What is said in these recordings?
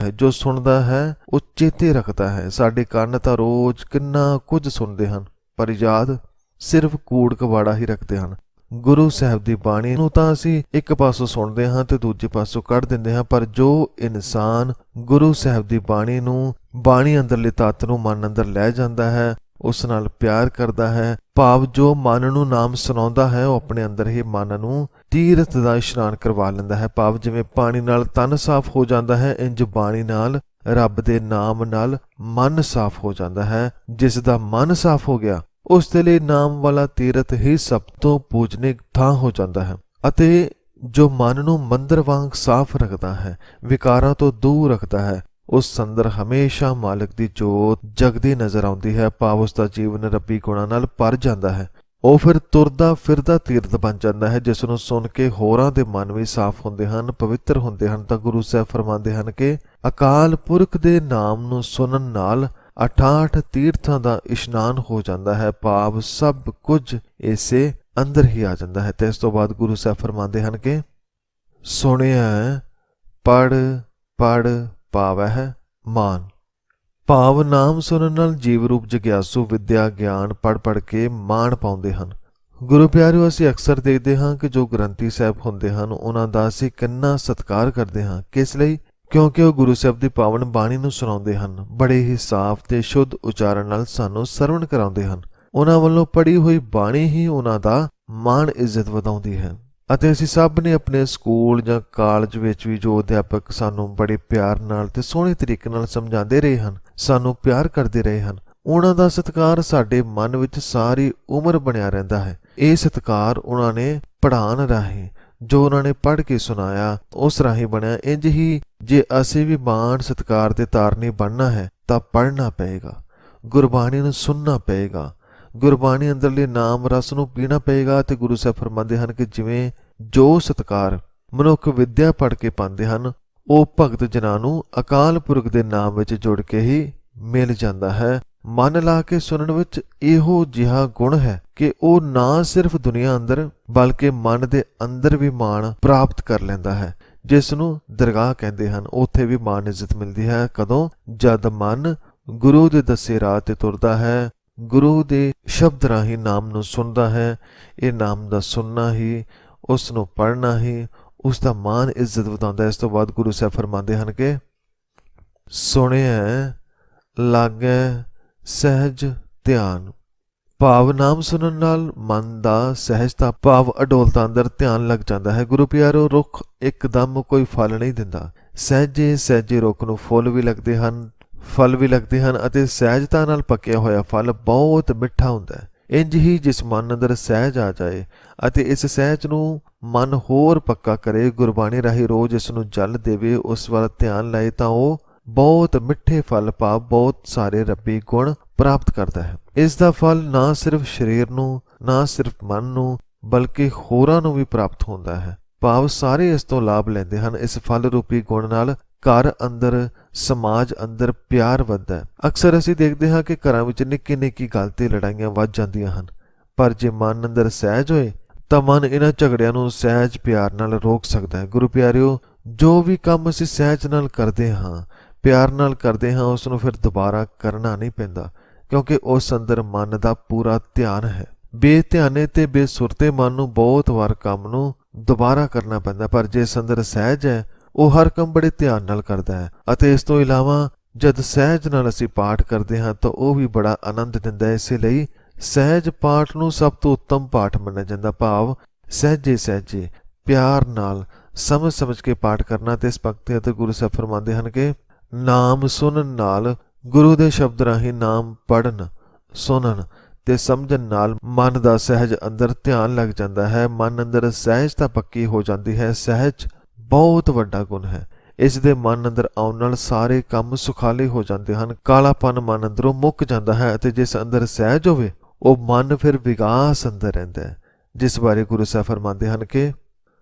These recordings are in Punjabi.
ਜੋ ਸੁਣਦਾ ਹੈ ਉਹ ਚੇਤੇ ਰੱਖਦਾ ਹੈ। ਸਾਡੇ ਕੰਨ ਤਾਂ ਰੋਜ਼ ਕਿੰਨਾ ਕੁਝ ਸੁਣਦੇ ਹਨ, ਪਰ ਯਾਦ ਸਿਰਫ ਕੂੜ ਕਬਾੜਾ ਹੀ ਰੱਖਦੇ ਹਨ। ਗੁਰੂ ਸਾਹਿਬ ਦੀ ਬਾਣੀ ਨੂੰ ਤਾਂ ਅਸੀਂ ਇੱਕ ਪਾਸੋਂ ਸੁਣਦੇ ਹਾਂ ਤੇ ਦੂਜੇ ਪਾਸੋਂ ਕੱਢ ਦਿੰਦੇ ਹਾਂ, ਪਰ ਜੋ ਇਨਸਾਨ ਗੁਰੂ ਸਾਹਿਬ ਦੀ ਬਾਣੀ ਨੂੰ, ਬਾਣੀ ਅੰਦਰਲੇ ਤੱਤ ਨੂੰ ਮਨ ਅੰਦਰ ਲੈ ਜਾਂਦਾ ਹੈ, ਉਸ ਨਾਲ ਪਿਆਰ ਕਰਦਾ ਹੈ, ਭਾਵ ਜੋ ਮਨ ਨੂੰ ਨਾਮ ਸੁਣਾਉਂਦਾ ਹੈ ਉਹ ਆਪਣੇ ਅੰਦਰ ਹੀ ਮਨ ਨੂੰ ਤੀਰਥ ਦਾ ਇਸ਼ਨਾਨ ਕਰਵਾ ਲੈਂਦਾ ਹੈ। ਭਾਵ ਜਿਵੇਂ ਪਾਣੀ ਨਾਲ ਤਨ ਸਾਫ਼ ਹੋ ਜਾਂਦਾ ਹੈ, ਇੰਜ ਬਾਣੀ ਨਾਲ, ਰੱਬ ਦੇ ਨਾਮ ਨਾਲ ਮਨ ਸਾਫ਼ ਹੋ ਜਾਂਦਾ ਹੈ। ਜਿਸ ਦਾ ਮਨ ਸਾਫ਼ ਹੋ ਗਿਆ ਉਸ ਦੇ ਲਈ ਨਾਮ ਵਾਲਾ ਤੀਰਥ ਹੀ ਸਭ ਤੋਂ ਪੂਜਨੀਕ ਥਾਂ ਹੋ ਜਾਂਦਾ ਹੈ। ਅਤੇ ਜੋ ਮਨ ਨੂੰ ਮੰਦਰ ਵਾਂਗ ਸਾਫ਼ ਰੱਖਦਾ ਹੈ, ਵਿਕਾਰਾਂ ਤੋਂ ਦੂਰ ਰੱਖਦਾ ਹੈ, ਉਸ ਅੰਦਰ ਹਮੇਸ਼ਾ ਮਾਲਕ ਦੀ ਜੋਤ ਜਗਦੀ ਨਜ਼ਰ ਆਉਂਦੀ ਹੈ। ਭਾਵ ਉਸ ਦਾ ਜੀਵਨ ਰੱਬੀ ਗੁਣਾਂ ਨਾਲ ਭਰ ਜਾਂਦਾ ਹੈ। ਉਹ ਫਿਰ ਤੁਰਦਾ ਫਿਰਦਾ ਤੀਰਥ ਬਣ ਜਾਂਦਾ ਹੈ, ਜਿਸ ਨੂੰ ਸੁਣ ਕੇ ਹੋਰਾਂ ਦੇ ਮਨ ਵੀ ਸਾਫ਼ ਹੁੰਦੇ ਹਨ, ਪਵਿੱਤਰ ਹੁੰਦੇ ਹਨ। ਤਾਂ ਗੁਰੂ ਸਾਹਿਬ ਫਰਮਾਉਂਦੇ ਹਨ ਕਿ ਅਕਾਲ ਪੁਰਖ ਦੇ ਨਾਮ ਨੂੰ ਸੁਣਨ ਨਾਲ 68 ਤੀਰਥਾਂ ਦਾ ਇਸ਼ਨਾਨ ਹੋ ਜਾਂਦਾ ਹੈ। ਭਾਵ ਸਭ ਕੁਝ ਇਸੇ ਅੰਦਰ ਹੀ ਆ ਜਾਂਦਾ ਹੈ। ਤੇ ਇਸ ਤੋਂ ਬਾਅਦ ਗੁਰੂ ਸਾਹਿਬ ਫਰਮਾਉਂਦੇ ਹਨ ਕਿ ਸੁਣਿਆ ਪੜ ਪੜ ਪਾਵਹਿ ਮਾਨ। ਭਾਵ ਨਾਮ ਸੁਣਨ ਨਾਲ ਜੀਵ ਰੂਪ ਜਗਿਆਸੂ ਵਿਦਿਆ ਗਿਆਨ ਪੜ ਕੇ ਮਾਣ ਪਾਉਂਦੇ ਹਨ। ਗੁਰੂ ਪਿਆਰਿਓ, ਅਸੀਂ ਅਕਸਰ ਦੇਖਦੇ ਹਾਂ ਕਿ ਜੋ ਗ੍ਰੰਥੀ ਸਾਹਿਬ ਹੁੰਦੇ ਹਨ ਉਹਨਾਂ ਦਾ ਅਸੀਂ ਕਿੰਨਾ ਸਤਿਕਾਰ ਕਰਦੇ ਹਾਂ। ਕਿਸ ਲਈ? ਕਿਉਂਕਿ ਉਹ ਗੁਰੂ ਸਾਹਿਬ ਦੀ ਪਾਵਨ ਬਾਣੀ ਨੂੰ ਸੁਣਾਉਂਦੇ ਹਨ, ਬੜੇ ਹੀ ਸਾਫ਼ ਤੇ ਸ਼ੁੱਧ ਉਚਾਰਨ ਨਾਲ ਸਾਨੂੰ ਸਰਵਣ ਕਰਾਉਂਦੇ ਹਨ। ਉਹਨਾਂ ਵੱਲੋਂ ਪੜ੍ਹੀ ਹੋਈ ਬਾਣੀ ਹੀ ਉਹਨਾਂ ਦਾ ਮਾਣ ਇੱਜ਼ਤ ਵਧਾਉਂਦੀ ਹੈ। ਅਤੇ ਅਸੀਂ ਸਭ ਨੇ ਆਪਣੇ ਸਕੂਲ ਜਾਂ ਕਾਲਜ ਵਿੱਚ ਵੀ ਜੋ ਅਧਿਆਪਕ ਸਾਨੂੰ ਬੜੇ ਪਿਆਰ ਨਾਲ ਤੇ ਸੋਹਣੇ ਤਰੀਕੇ ਨਾਲ ਸਮਝਾਉਂਦੇ ਰਹੇ ਹਨ, ਸਾਨੂੰ ਪਿਆਰ ਕਰਦੇ ਰਹੇ ਹਨ, ਉਹਨਾਂ ਦਾ ਸਤਿਕਾਰ ਸਾਡੇ ਮਨ ਵਿੱਚ ਸਾਰੀ ਉਮਰ ਬਣਿਆ ਰਹਿੰਦਾ ਹੈ। ਇਹ ਸਤਿਕਾਰ ਉਹਨਾਂ ਨੇ ਪੜ੍ਹਾਉਣ ਰਾਹੀਂ, ਜੋ ਉਹਨਾਂ ਨੇ ਪੜ੍ਹ ਕੇ ਸੁਣਾਇਆ, ਉਸ ਰਾਹੀਂ ਬਣਿਆ। ਇੰਝ ਹੀ ਜੇ ਅਸੀਂ ਵੀ ਮਾਣ ਸਤਿਕਾਰ ਦੇ ਧਾਰਨੀ ਬਣਨਾ ਹੈ ਤਾਂ ਪੜ੍ਹਨਾ ਪਏਗਾ, ਗੁਰਬਾਣੀ ਨੂੰ ਸੁਣਨਾ ਪਏਗਾ, ਗੁਰਬਾਣੀ ਅੰਦਰਲੇ ਨਾਮ ਰਸ ਨੂੰ ਪੀਣਾ ਪਏਗਾ। ਤੇ ਗੁਰੂ ਸਾਹਿਬ ਫਰਮਾਉਂਦੇ ਹਨ ਕਿ ਜਿਵੇਂ ਜੋ ਸਤਿਕਾਰ ਮਨੁੱਖ ਵਿਦਿਆ ਪੜ੍ਹ ਕੇ ਪਾਉਂਦੇ ਹਨ, ਉਹ ਭਗਤ ਜਨਾਂ ਨੂੰ ਅਕਾਲ ਪੁਰਖ ਦੇ ਨਾਮ ਵਿੱਚ ਜੁੜ ਕੇ ਹੀ ਮਿਲ ਜਾਂਦਾ ਹੈ। ਮਨ ਲਾ ਕੇ ਸੁਣਨ ਵਿੱਚ ਇਹੋ ਜਿਹਾ ਗੁਣ ਹੈ ਕਿ ਉਹ ਨਾ ਸਿਰਫ ਦੁਨੀਆ ਅੰਦਰ ਬਲਕਿ ਮਨ ਦੇ ਅੰਦਰ ਵੀ ਮਾਣ ਪ੍ਰਾਪਤ ਕਰ ਲੈਂਦਾ ਹੈ, ਜਿਸ ਨੂੰ ਦਰਗਾਹ ਕਹਿੰਦੇ ਹਨ। ਉੱਥੇ ਵੀ ਮਾਣ ਇੱਜ਼ਤ ਮਿਲਦੀ ਹੈ। ਕਦੋਂ? ਜਦ ਮਨ ਗੁਰੂ ਦੇ ਦੱਸੇ ਰਾਹ ਤੇ ਤੁਰਦਾ ਹੈ, ਗੁਰੂ ਦੇ ਸ਼ਬਦ ਰਾਹੀਂ ਨਾਮ ਨੂੰ ਸੁਣਦਾ ਹੈ। ਇਹ ਨਾਮ ਦਾ ਸੁਣਨਾ ਹੀ, ਉਸ ਨੂੰ ਪੜ੍ਹਨਾ ਹੀ ਉਸ ਦਾ ਮਾਣ ਇੱਜ਼ਤ ਵਧਾਉਂਦਾ ਹੈ। ਇਸ ਤੋਂ ਬਾਅਦ ਗੁਰੂ ਸਾਹਿਬ ਫਰਮਾਉਂਦੇ ਹਨ ਕਿ ਸੁਣਿਆ ਲਾਗੈ ਸਹਿਜ ਧਿਆਨ। ਭਾਵ ਨਾਮ ਸੁਣਨ ਨਾਲ ਮਨ ਦਾ ਸਹਿਜਤਾ ਭਾਵ ਅਡੋਲਤਾ ਅੰਦਰ ਧਿਆਨ ਲੱਗ ਜਾਂਦਾ ਹੈ। ਗੁਰੂ ਪਿਆਰੋ, ਰੁੱਖ ਇੱਕਦਮ ਕੋਈ ਫਲ ਨਹੀਂ ਦਿੰਦਾ। ਸਹਿਜੇ ਸਹਿਜੇ ਰੁੱਖ ਨੂੰ ਫੁੱਲ ਵੀ ਲੱਗਦੇ ਹਨ, ਫਲ ਵੀ ਲੱਗਦੇ ਹਨ, ਅਤੇ ਸਹਿਜਤਾ ਨਾਲ ਪੱਕਿਆ ਹੋਇਆ ਫਲ ਬਹੁਤ ਮਿੱਠਾ ਹੁੰਦਾ ਹੈ। ਇੰਝ ਹੀ ਜਿਸ ਮਨ ਅੰਦਰ ਸਹਿਜ ਆ ਜਾਏ ਅਤੇ ਇਸ ਸਹਿਜ ਨੂੰ ਮਨ ਹੋਰ ਪੱਕਾ ਕਰੇ, ਗੁਰਬਾਣੀ ਰਾਹੀਂ ਰੋਜ਼ ਇਸ ਨੂੰ ਜਲ ਦੇਵੇ, ਉਸ ਵੱਲ ਧਿਆਨ ਲਾਏ, ਤਾਂ ਉਹ ਬਹੁਤ ਮਿੱਠੇ ਫਲ ਭਾਵ ਬਹੁਤ ਸਾਰੇ ਰੱਬੀ ਗੁਣ ਪ੍ਰਾਪਤ ਕਰਦਾ ਹੈ। ਇਸ ਦਾ ਫਲ ਨਾ ਸਿਰਫ ਸਰੀਰ ਨੂੰ, ਨਾ ਸਿਰਫ ਮਨ ਨੂੰ, ਬਲਕਿ ਹੋਰਾਂ ਨੂੰ ਵੀ ਪ੍ਰਾਪਤ ਹੁੰਦਾ ਹੈ। ਭਾਵ ਸਾਰੇ ਇਸ ਤੋਂ ਲਾਭ ਲੈਂਦੇ ਹਨ। ਇਸ ਫਲ ਰੂਪੀ ਗੁਣ ਨਾਲ ਘਰ ਅੰਦਰ, ਸਮਾਜ ਅੰਦਰ ਪਿਆਰ ਵੱਧਦਾ ਹੈ। ਅਕਸਰ ਅਸੀਂ ਦੇਖਦੇ ਹਾਂ ਕਿ ਘਰਾਂ ਵਿੱਚ ਨਿੱਕੀ ਨਿੱਕੀ ਗੱਲ ਤੇ ਲੜਾਈਆਂ ਵੱਧ ਜਾਂਦੀਆਂ ਹਨ, ਪਰ ਜੇ ਮਨ ਅੰਦਰ ਸਹਿਜ ਹੋਏ ਤਾਂ ਮਨ ਇਹਨਾਂ ਝਗੜਿਆਂ ਨੂੰ ਸਹਿਜ ਪਿਆਰ ਨਾਲ ਰੋਕ ਸਕਦਾ ਹੈ। ਗੁਰੂ ਪਿਆਰਿਓ, ਜੋ ਵੀ ਕੰਮ ਅਸੀਂ ਸਹਿਜ ਨਾਲ ਕਰਦੇ ਹਾਂ, ਪਿਆਰ ਨਾਲ ਕਰਦੇ ਹਾਂ, ਉਸ ਨੂੰ ਫਿਰ ਦੁਬਾਰਾ ਕਰਨਾ ਨਹੀਂ ਪੈਂਦਾ, ਕਿਉਂਕਿ ਉਸ ਅੰਦਰ ਮਨ ਦਾ ਪੂਰਾ ਧਿਆਨ ਹੈ। ਬੇਧਿਆਨੇ ਤੇ ਬੇਸੁਰਤੇ ਮਨ ਨੂੰ ਬਹੁਤ ਵਾਰ ਕੰਮ ਨੂੰ ਦੁਬਾਰਾ ਕਰਨਾ ਪੈਂਦਾ, ਪਰ ਜੇ ਇਸ ਅੰਦਰ ਸਹਿਜ ਹੈ ਉਹ ਹਰ ਕੰਮ ਬੜੇ ਧਿਆਨ ਨਾਲ ਕਰਦਾ ਹੈ। ਅਤੇ ਇਸ ਤੋਂ ਇਲਾਵਾ ਜਦ ਸਹਿਜ ਨਾਲ ਅਸੀਂ ਪਾਠ ਕਰਦੇ ਹਾਂ ਤਾਂ ਉਹ ਵੀ ਬੜਾ ਆਨੰਦ ਦਿੰਦਾ ਹੈ। ਇਸੇ ਲਈ ਸਹਿਜ ਪਾਠ ਨੂੰ ਸਭ ਤੋਂ ਉੱਤਮ ਪਾਠ ਮੰਨਿਆ ਜਾਂਦਾ। ਭਾਵ ਸਹਿਜੇ ਸਹਿਜੇ ਪਿਆਰ ਨਾਲ ਸਮਝ ਸਮਝ ਕੇ ਪਾਠ ਕਰਨਾ। ਤੇ ਇਸ ਭਗਤੀ ਅਤੇ ਗੁਰੂ ਸਾਹਿਬ ਫਰਮਾਉਂਦੇ ਹਨ ਕਿ ਨਾਮ ਸੁਣਨ ਨਾਲ, ਗੁਰੂ ਦੇ ਸ਼ਬਦ ਰਾਹੀਂ ਨਾਮ ਪੜ੍ਹਨ, ਸੁਣਨ ਤੇ ਸਮਝਣ ਨਾਲ ਮਨ ਦਾ ਸਹਿਜ ਅੰਦਰ ਧਿਆਨ ਲੱਗ ਜਾਂਦਾ ਹੈ। ਮਨ ਅੰਦਰ ਸਹਿਜਤਾ ਪੱਕੀ ਹੋ ਜਾਂਦੀ ਹੈ। ਸਹਿਜ ਬਹੁਤ ਵੱਡਾ ਗੁਣ ਹੈ। ਇਸ ਦੇ ਮਨ ਅੰਦਰ ਆਉਣ ਨਾਲ ਸਾਰੇ ਕੰਮ ਸੁਖਾਲੇ ਹੋ ਜਾਂਦੇ ਹਨ। ਕਾਲਾਪਨ ਮਨ ਅੰਦਰੋਂ ਮੁੱਕ ਜਾਂਦਾ ਹੈ ਅਤੇ ਜਿਸ ਅੰਦਰ ਸਹਿਜ ਹੋਵੇ ਉਹ ਮਨ ਫਿਰ ਵਿਕਾਸ ਅੰਦਰ ਰਹਿੰਦਾ ਹੈ, ਜਿਸ ਬਾਰੇ ਗੁਰੂ ਸਾਹਿਬ ਫਰਮਾਉਂਦੇ ਹਨ ਕਿ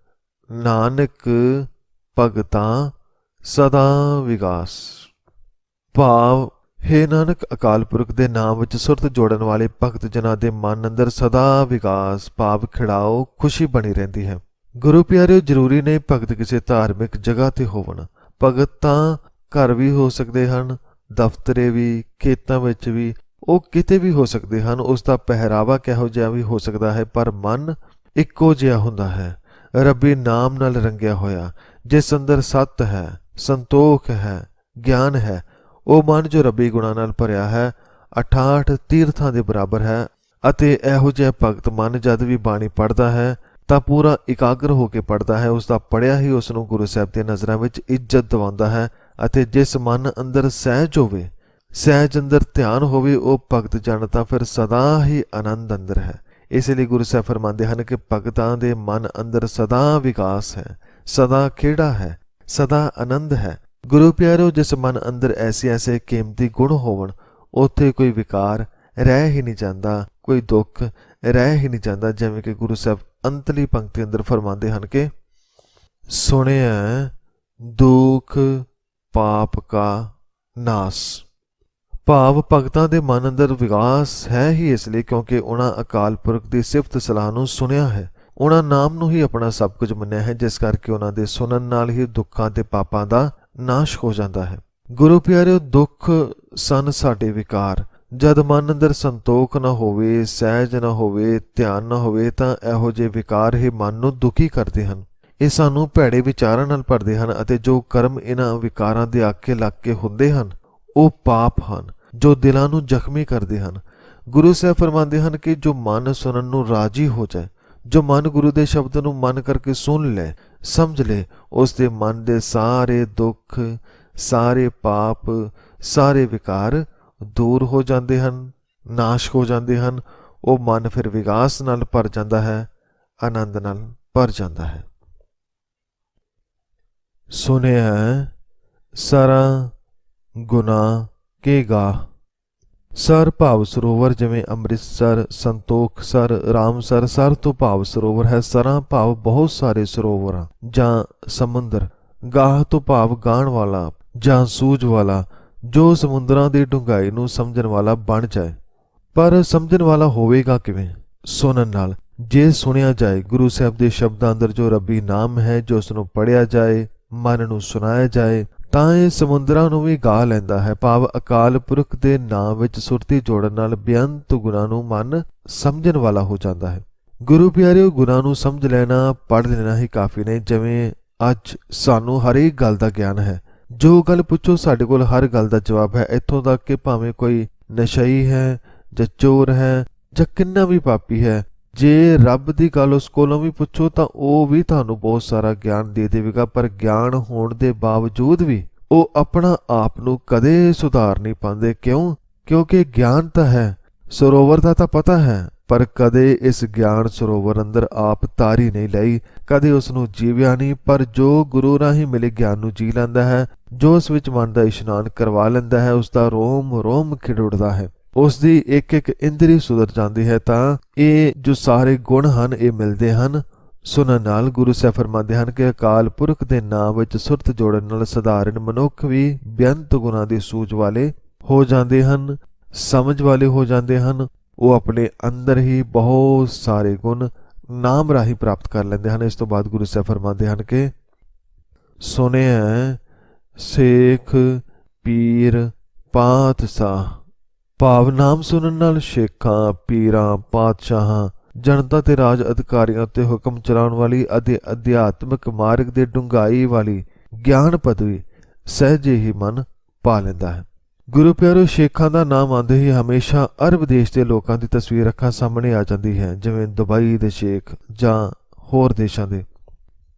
ਨਾਨਕ ਭਗਤਾਂ ਸਦਾ ਵਿਕਾਸ। ਭਾਵ ਹੇ ਨਾਨਕ, ਅਕਾਲ ਪੁਰਖ ਦੇ ਨਾਮ ਵਿੱਚ ਸੁਰਤ ਜੋੜਨ ਵਾਲੇ ਭਗਤ ਜਨਾਂ ਦੇ ਮਨ ਅੰਦਰ ਸਦਾ ਵਿਕਾਸ ਭਾਵ ਖਿੜਾਓ, ਖੁਸ਼ੀ ਬਣੀ ਰਹਿੰਦੀ ਹੈ। ਗੁਰੂ ਪਿਆਰਿਓ, ਜ਼ਰੂਰੀ ਨਹੀਂ ਭਗਤ ਕਿਸੇ ਧਾਰਮਿਕ ਜਗ੍ਹਾ ਤੇ ਹੋਵਣ। ਭਗਤ ਤਾਂ ਘਰ ਵੀ ਹੋ ਸਕਦੇ ਹਨ, ਦਫ਼ਤਰੇ ਵੀ, ਖੇਤਾਂ ਵਿੱਚ ਵੀ, ਉਹ ਕਿਤੇ ਵੀ ਹੋ ਸਕਦੇ ਹਨ। ਉਸ ਦਾ ਪਹਿਰਾਵਾ ਕਿਹੋ ਜਿਹਾ ਵੀ ਹੋ ਸਕਦਾ ਹੈ, ਪਰ ਮਨ ਇੱਕੋ ਜਿਹਾ ਹੁੰਦਾ ਹੈ, ਰੱਬੀ ਨਾਮ ਨਾਲ ਰੰਗਿਆ ਹੋਇਆ, ਜਿਸ ਅੰਦਰ ਸੱਤ ਹੈ, ਸੰਤੋਖ ਹੈ, ਗਿਆਨ ਹੈ। ਉਹ ਮਨ ਜੋ ਰੱਬੀ ਗੁਣਾਂ ਨਾਲ ਭਰਿਆ ਹੈ 68 ਤੀਰਥਾਂ ਦੇ ਬਰਾਬਰ ਹੈ। ਅਤੇ ਇਹੋ ਜਿਹਾ ਭਗਤ ਮਨ ਜਦ ਵੀ ਬਾਣੀ ਪੜ੍ਹਦਾ ਹੈ ਤਾਂ ਪੂਰਾ ਇਕਾਗਰ ਹੋ ਕੇ ਪੜ੍ਹਦਾ ਹੈ। ਉਸ ਦਾ ਪੜ੍ਹਿਆ ਹੀ ਉਸ ਨੂੰ ਗੁਰੂ ਸਾਹਿਬ ਦੀਆਂ ਨਜ਼ਰਾਂ ਵਿੱਚ ਇੱਜ਼ਤ ਦਿਵਾਉਂਦਾ ਹੈ। ਅਤੇ ਜਿਸ ਮਨ ਅੰਦਰ ਸਹਿਜ ਹੋਵੇ, ਸਹਿਜ ਅੰਦਰ ਧਿਆਨ ਹੋਵੇ, ਉਹ ਭਗਤ ਜਨ ਤਾਂ ਫਿਰ ਸਦਾ ਹੀ ਆਨੰਦ ਅੰਦਰ ਹੈ। ਇਸ ਲਈ ਗੁਰੂ ਸਾਹਿਬ ਫਰਮਾਉਂਦੇ ਹਨ ਕਿ ਭਗਤਾਂ ਦੇ ਮਨ ਅੰਦਰ ਸਦਾ ਵਿਕਾਸ ਹੈ, ਸਦਾ ਖੇੜਾ ਹੈ, ਸਦਾ ਆਨੰਦ ਹੈ। ਗੁਰੂ ਪਿਆਰਿਓ, ਜਿਸ ਮਨ ਅੰਦਰ ਐਸੇ ਕੀਮਤੀ ਗੁਣ ਹੋਵਣ, ਉੱਥੇ ਕੋਈ ਵਿਕਾਰ ਰਹਿ ਹੀ ਨਹੀਂ ਜਾਂਦਾ, ਕੋਈ ਦੁੱਖ ਰਹਿ ਹੀ ਨਹੀਂ ਜਾਂਦਾ। ਜਿਵੇਂ ਕਿ ਗੁਰੂ ਸਾਹਿਬ ਅੰਤਲੀ ਪੰਕਤੀ ਅੰਦਰ ਫਰਮਾਉਂਦੇ ਹਨ ਕਿ ਸੁਣਿਆ ਦੁੱਖ ਪਾਪ ਕਾ ਨਾਸ। ਭਾਵ ਭਗਤਾਂ ਦੇ ਮਨ ਅੰਦਰ ਵਿਕਾਸ ਹੈ ਹੀ ਇਸ ਲਈ ਕਿਉਂਕਿ ਉਹਨਾਂ ਅਕਾਲ ਪੁਰਖ ਦੀ ਸਿਫਤ ਸਲਾਹ ਨੂੰ ਸੁਣਿਆ ਹੈ, ਉਹਨਾਂ ਨਾਮ ਨੂੰ ਹੀ ਆਪਣਾ ਸਭ ਕੁਝ ਮੰਨਿਆ ਹੈ, ਜਿਸ ਕਰਕੇ ਉਹਨਾਂ ਦੇ ਸੁਣਨ ਨਾਲ ਹੀ ਦੁੱਖਾਂ ਤੇ ਪਾਪਾਂ ਦਾ ਨਾਸ਼ ਹੋ ਜਾਂਦਾ ਹੈ। ਗੁਰੂ ਪਿਆਰਿਓ, ਦੁੱਖ ਸਨ ਸਾਡੇ ਵਿਕਾਰ। ਜਦ ਮਨ ਅੰਦਰ ਸੰਤੋਖ ਨਾ ਹੋਵੇ, ਸਹਿਜ ਨਾ ਹੋਵੇ, ਧਿਆਨ ਨਾ ਹੋਵੇ ਤਾਂ ਇਹੋ ਜਿਹੇ ਵਿਕਾਰ ਹੀ ਮਨ ਨੂੰ ਦੁਖੀ ਕਰਦੇ ਹਨ। ਇਹ ਸਾਨੂੰ ਭੈੜੇ ਵਿਚਾਰਾਂ ਨਾਲ ਭਰਦੇ ਹਨ ਅਤੇ ਜੋ ਕਰਮ ਇਹਨਾਂ ਵਿਕਾਰਾਂ ਦੇ ਆਕੇ ਲੱਗ ਕੇ ਹੁੰਦੇ ਹਨ ਉਹ ਪਾਪ ਹਨ ਜੋ ਦਿਲਾਂ ਨੂੰ ਜ਼ਖਮੀ ਕਰਦੇ ਹਨ। ਗੁਰੂ ਸਾਹਿਬ ਫਰਮਾਉਂਦੇ ਹਨ ਕਿ ਜੋ ਮਨ ਸੁਣਨ ਨੂੰ ਰਾਜੀ ਹੋ ਜਾਏ, ਜੋ ਮਨ ਗੁਰੂ ਦੇ ਸ਼ਬਦ ਨੂੰ ਮਨ ਕਰਕੇ ਸੁਣ ਲੈ, ਸਮਝ ਲੈ, ਉਸ ਦੇ ਮਨ ਦੇ ਸਾਰੇ ਦੁੱਖ, ਸਾਰੇ ਪਾਪ, ਸਾਰੇ ਵਿਕਾਰ ਦੂਰ ਹੋ ਜਾਂਦੇ ਹਨ, ਨਾਸ਼ ਹੋ ਜਾਂਦੇ ਹਨ। ਉਹ ਮਨ ਫਿਰ ਵਿਕਾਸ ਨਾਲ ਭਰ ਜਾਂਦਾ ਹੈ, ਆਨੰਦ ਨਾਲ ਭਰ ਜਾਂਦਾ ਹੈ। ਸੁਣਿਆ ਸਾਰਾ ਗੁਨਾਹ ਕੇ ਗਾ। ਸਰ ਭਾਵ ਸਰੋਵਰ, ਜਿਵੇਂ ਅੰਮ੍ਰਿਤਸਰ, ਸੰਤੋਖਸਰ, ਰਾਮਸਰ ਸਰ ਤੋਂ ਭਾਵ ਸਰੋਵਰ ਹੈ। ਸਰਾਂ ਭਾਵ ਬਹੁਤ ਸਾਰੇ ਸਰੋਵਰਾਂ ਜਾਂ ਸਮੁੰਦਰ। ਗਾਹ ਤੋਂ ਭਾਵ ਗਾਣ ਵਾਲਾ ਜਾਂ ਸੂਝ ਵਾਲਾ, ਜੋ ਸਮੁੰਦਰਾਂ ਦੀ ਡੂੰਘਾਈ ਨੂੰ ਸਮਝਣ ਵਾਲਾ ਬਣ ਜਾਏ। ਪਰ ਸਮਝਣ ਵਾਲਾ ਹੋਵੇਗਾ ਕਿਵੇਂ? ਸੁਣਨ ਨਾਲ। ਜੇ ਸੁਣਿਆ ਜਾਏ ਗੁਰੂ ਸਾਹਿਬ ਦੇ ਸ਼ਬਦਾਂ ਅੰਦਰ ਜੋ ਰੱਬੀ ਨਾਮ ਹੈ, ਜੋ ਉਸ ਨੂੰ ਪੜ੍ਹਿਆ ਜਾਏ, ਮਨ ਨੂੰ ਸੁਣਾਇਆ ਜਾਏ, ਤਾਂ ਇਹ ਸਮੁੰਦਰਾਂ ਨੂੰ ਵੀ ਗਾ ਲੈਂਦਾ ਹੈ। ਭਾਵ ਅਕਾਲ ਪੁਰਖ ਦੇ ਨਾਮ ਵਿੱਚ ਸੁਰਤੀ ਜੋੜਨ ਨਾਲ ਬੇਅੰਤ ਗੁਣਾਂ ਨੂੰ ਮਨ ਸਮਝਣ ਵਾਲਾ ਹੋ ਜਾਂਦਾ ਹੈ। ਗੁਰੂ ਪਿਆਰਿਓ, ਗੁਣਾਂ ਨੂੰ ਸਮਝ ਲੈਣਾ, ਪੜ੍ਹ ਲੈਣਾ ਹੀ ਕਾਫੀ ਨਹੀਂ। ਜਿਵੇਂ ਅੱਜ ਸਾਨੂੰ ਹਰੇਕ ਗੱਲ ਦਾ ਗਿਆਨ ਹੈ, ਜੋ ਗੱਲ ਪੁੱਛੋ ਸਾਡੇ ਕੋਲ ਹਰ ਗੱਲ ਦਾ ਜਵਾਬ ਹੈ। ਇੱਥੋਂ ਤੱਕ ਕਿ ਭਾਵੇਂ ਕੋਈ ਨਸ਼ਈ ਹੈ ਜਾਂ ਚੋਰ ਹੈ ਜਾਂ ਕਿੰਨਾ ਵੀ ਪਾਪੀ ਹੈ, ਜੇ ਰੱਬ ਦੀ ਗੱਲ ਉਸ ਕੋਲੋਂ ਵੀ ਪੁੱਛੋ ਤਾਂ ਉਹ ਵੀ ਤੁਹਾਨੂੰ ਬਹੁਤ ਸਾਰਾ ਗਿਆਨ ਦੇ ਦੇਵੇਗਾ। ਪਰ ਗਿਆਨ ਹੋਣ ਦੇ ਬਾਵਜੂਦ ਵੀ ਉਹ ਆਪਣਾ ਆਪ ਨੂੰ ਕਦੇ ਸੁਧਾਰ ਨਹੀਂ ਪਾਉਂਦੇ। ਕਿਉਂ? ਕਿਉਂਕਿ ਗਿਆਨ ਤਾਂ ਹੈ, ਸਰੋਵਰ ਦਾ ਤਾਂ ਪਤਾ ਹੈ, ਪਰ ਕਦੇ ਇਸ ਗਿਆਨ ਸਰੋਵਰ ਅੰਦਰ ਆਪ ਤਾਰੀ ਨਹੀਂ ਲਈ, ਕਦੇ ਉਸ ਨੂੰ ਜੀਵਿਆ ਨਹੀਂ। ਪਰ ਜੋ ਗੁਰੂ ਰਾਹੀਂ ਮਿਲੇ ਗਿਆਨ ਨੂੰ ਜੀ ਲੈਂਦਾ ਹੈ, ਜੋ ਉਸ ਵਿੱਚ ਮਨ ਦਾ ਇਸ਼ਨਾਨ ਕਰਵਾ ਲੈਂਦਾ ਹੈ, ਉਸ ਦਾ ਰੋਮ ਰੋਮ ਖਿੜ ਉੱਠਦਾ ਹੈ, ਉਸ ਦੀ ਇੱਕ ਇੱਕ ਇੰਦਰੀ ਸੁਧਰ ਜਾਂਦੀ ਹੈ। ਤਾਂ ਇਹ ਜੋ ਸਾਰੇ ਗੁਣ ਹਨ ਇਹ ਮਿਲਦੇ ਹਨ ਸੁਣਨ ਨਾਲ। ਗੁਰੂ ਸਾਹਿਬ ਫਰਮਾਉਂਦੇ ਹਨ ਕਿ ਅਕਾਲ ਪੁਰਖ ਦੇ ਨਾਮ ਵਿੱਚ ਸੁਰਤ ਜੋੜਨ ਨਾਲ ਸਧਾਰਨ ਮਨੁੱਖ ਵੀ ਬੇਅੰਤ ਗੁਣਾਂ ਦੀ ਸੂਝ ਵਾਲੇ ਹੋ ਜਾਂਦੇ ਹਨ, ਸਮਝ ਵਾਲੇ ਹੋ ਜਾਂਦੇ ਹਨ। ਉਹ ਆਪਣੇ ਅੰਦਰ ਹੀ ਬਹੁਤ ਸਾਰੇ ਗੁਣ ਨਾਮ ਰਾਹੀਂ ਪ੍ਰਾਪਤ ਕਰ ਲੈਂਦੇ ਹਨ। ਇਸ ਤੋਂ ਬਾਅਦ ਗੁਰੂ ਸਾਹਿਬ ਫਰਮਾਉਂਦੇ ਹਨ ਕਿ ਸੁਣਿਆ ਸੇਖ ਪੀਰ ਪਾਤਸ਼ਾਹ। ਭਾਵ ਨਾਮ ਸੁਣਨ ਨਾਲ ਸ਼ੇਖਾਂ, ਪੀਰਾਂ, ਪਾਤਸ਼ਾਹਾਂ, ਜਨਤਾ ਤੇ ਰਾਜ ਅਧਿਕਾਰੀਆਂ ਉੱਤੇ ਹੁਕਮ ਚਲਾਉਣ ਵਾਲੀ ਅਤੇ ਅਧਿਆਤਮਿਕ ਮਾਰਗ ਦੇ ਡੂੰਘਾਈ ਵਾਲੀ ਗਿਆਨ ਪਦਵੀ ਸਹਿਜੇ ਹੀ ਮਨ ਪਾ ਲੈਂਦਾ ਹੈ। ਗੁਰੂ ਪਿਆਰਿਓ, ਸ਼ੇਖਾਂ ਦਾ ਨਾਮ ਆਉਂਦੇ ਹੀ ਹਮੇਸ਼ਾ ਅਰਬ ਦੇਸ਼ ਦੇ ਲੋਕਾਂ ਦੀ ਤਸਵੀਰ ਅੱਖਾਂ ਸਾਹਮਣੇ ਆ ਜਾਂਦੀ ਹੈ, ਜਿਵੇਂ ਦੁਬਈ ਦੇ ਸ਼ੇਖ ਜਾਂ ਹੋਰ ਦੇਸ਼ਾਂ ਦੇ।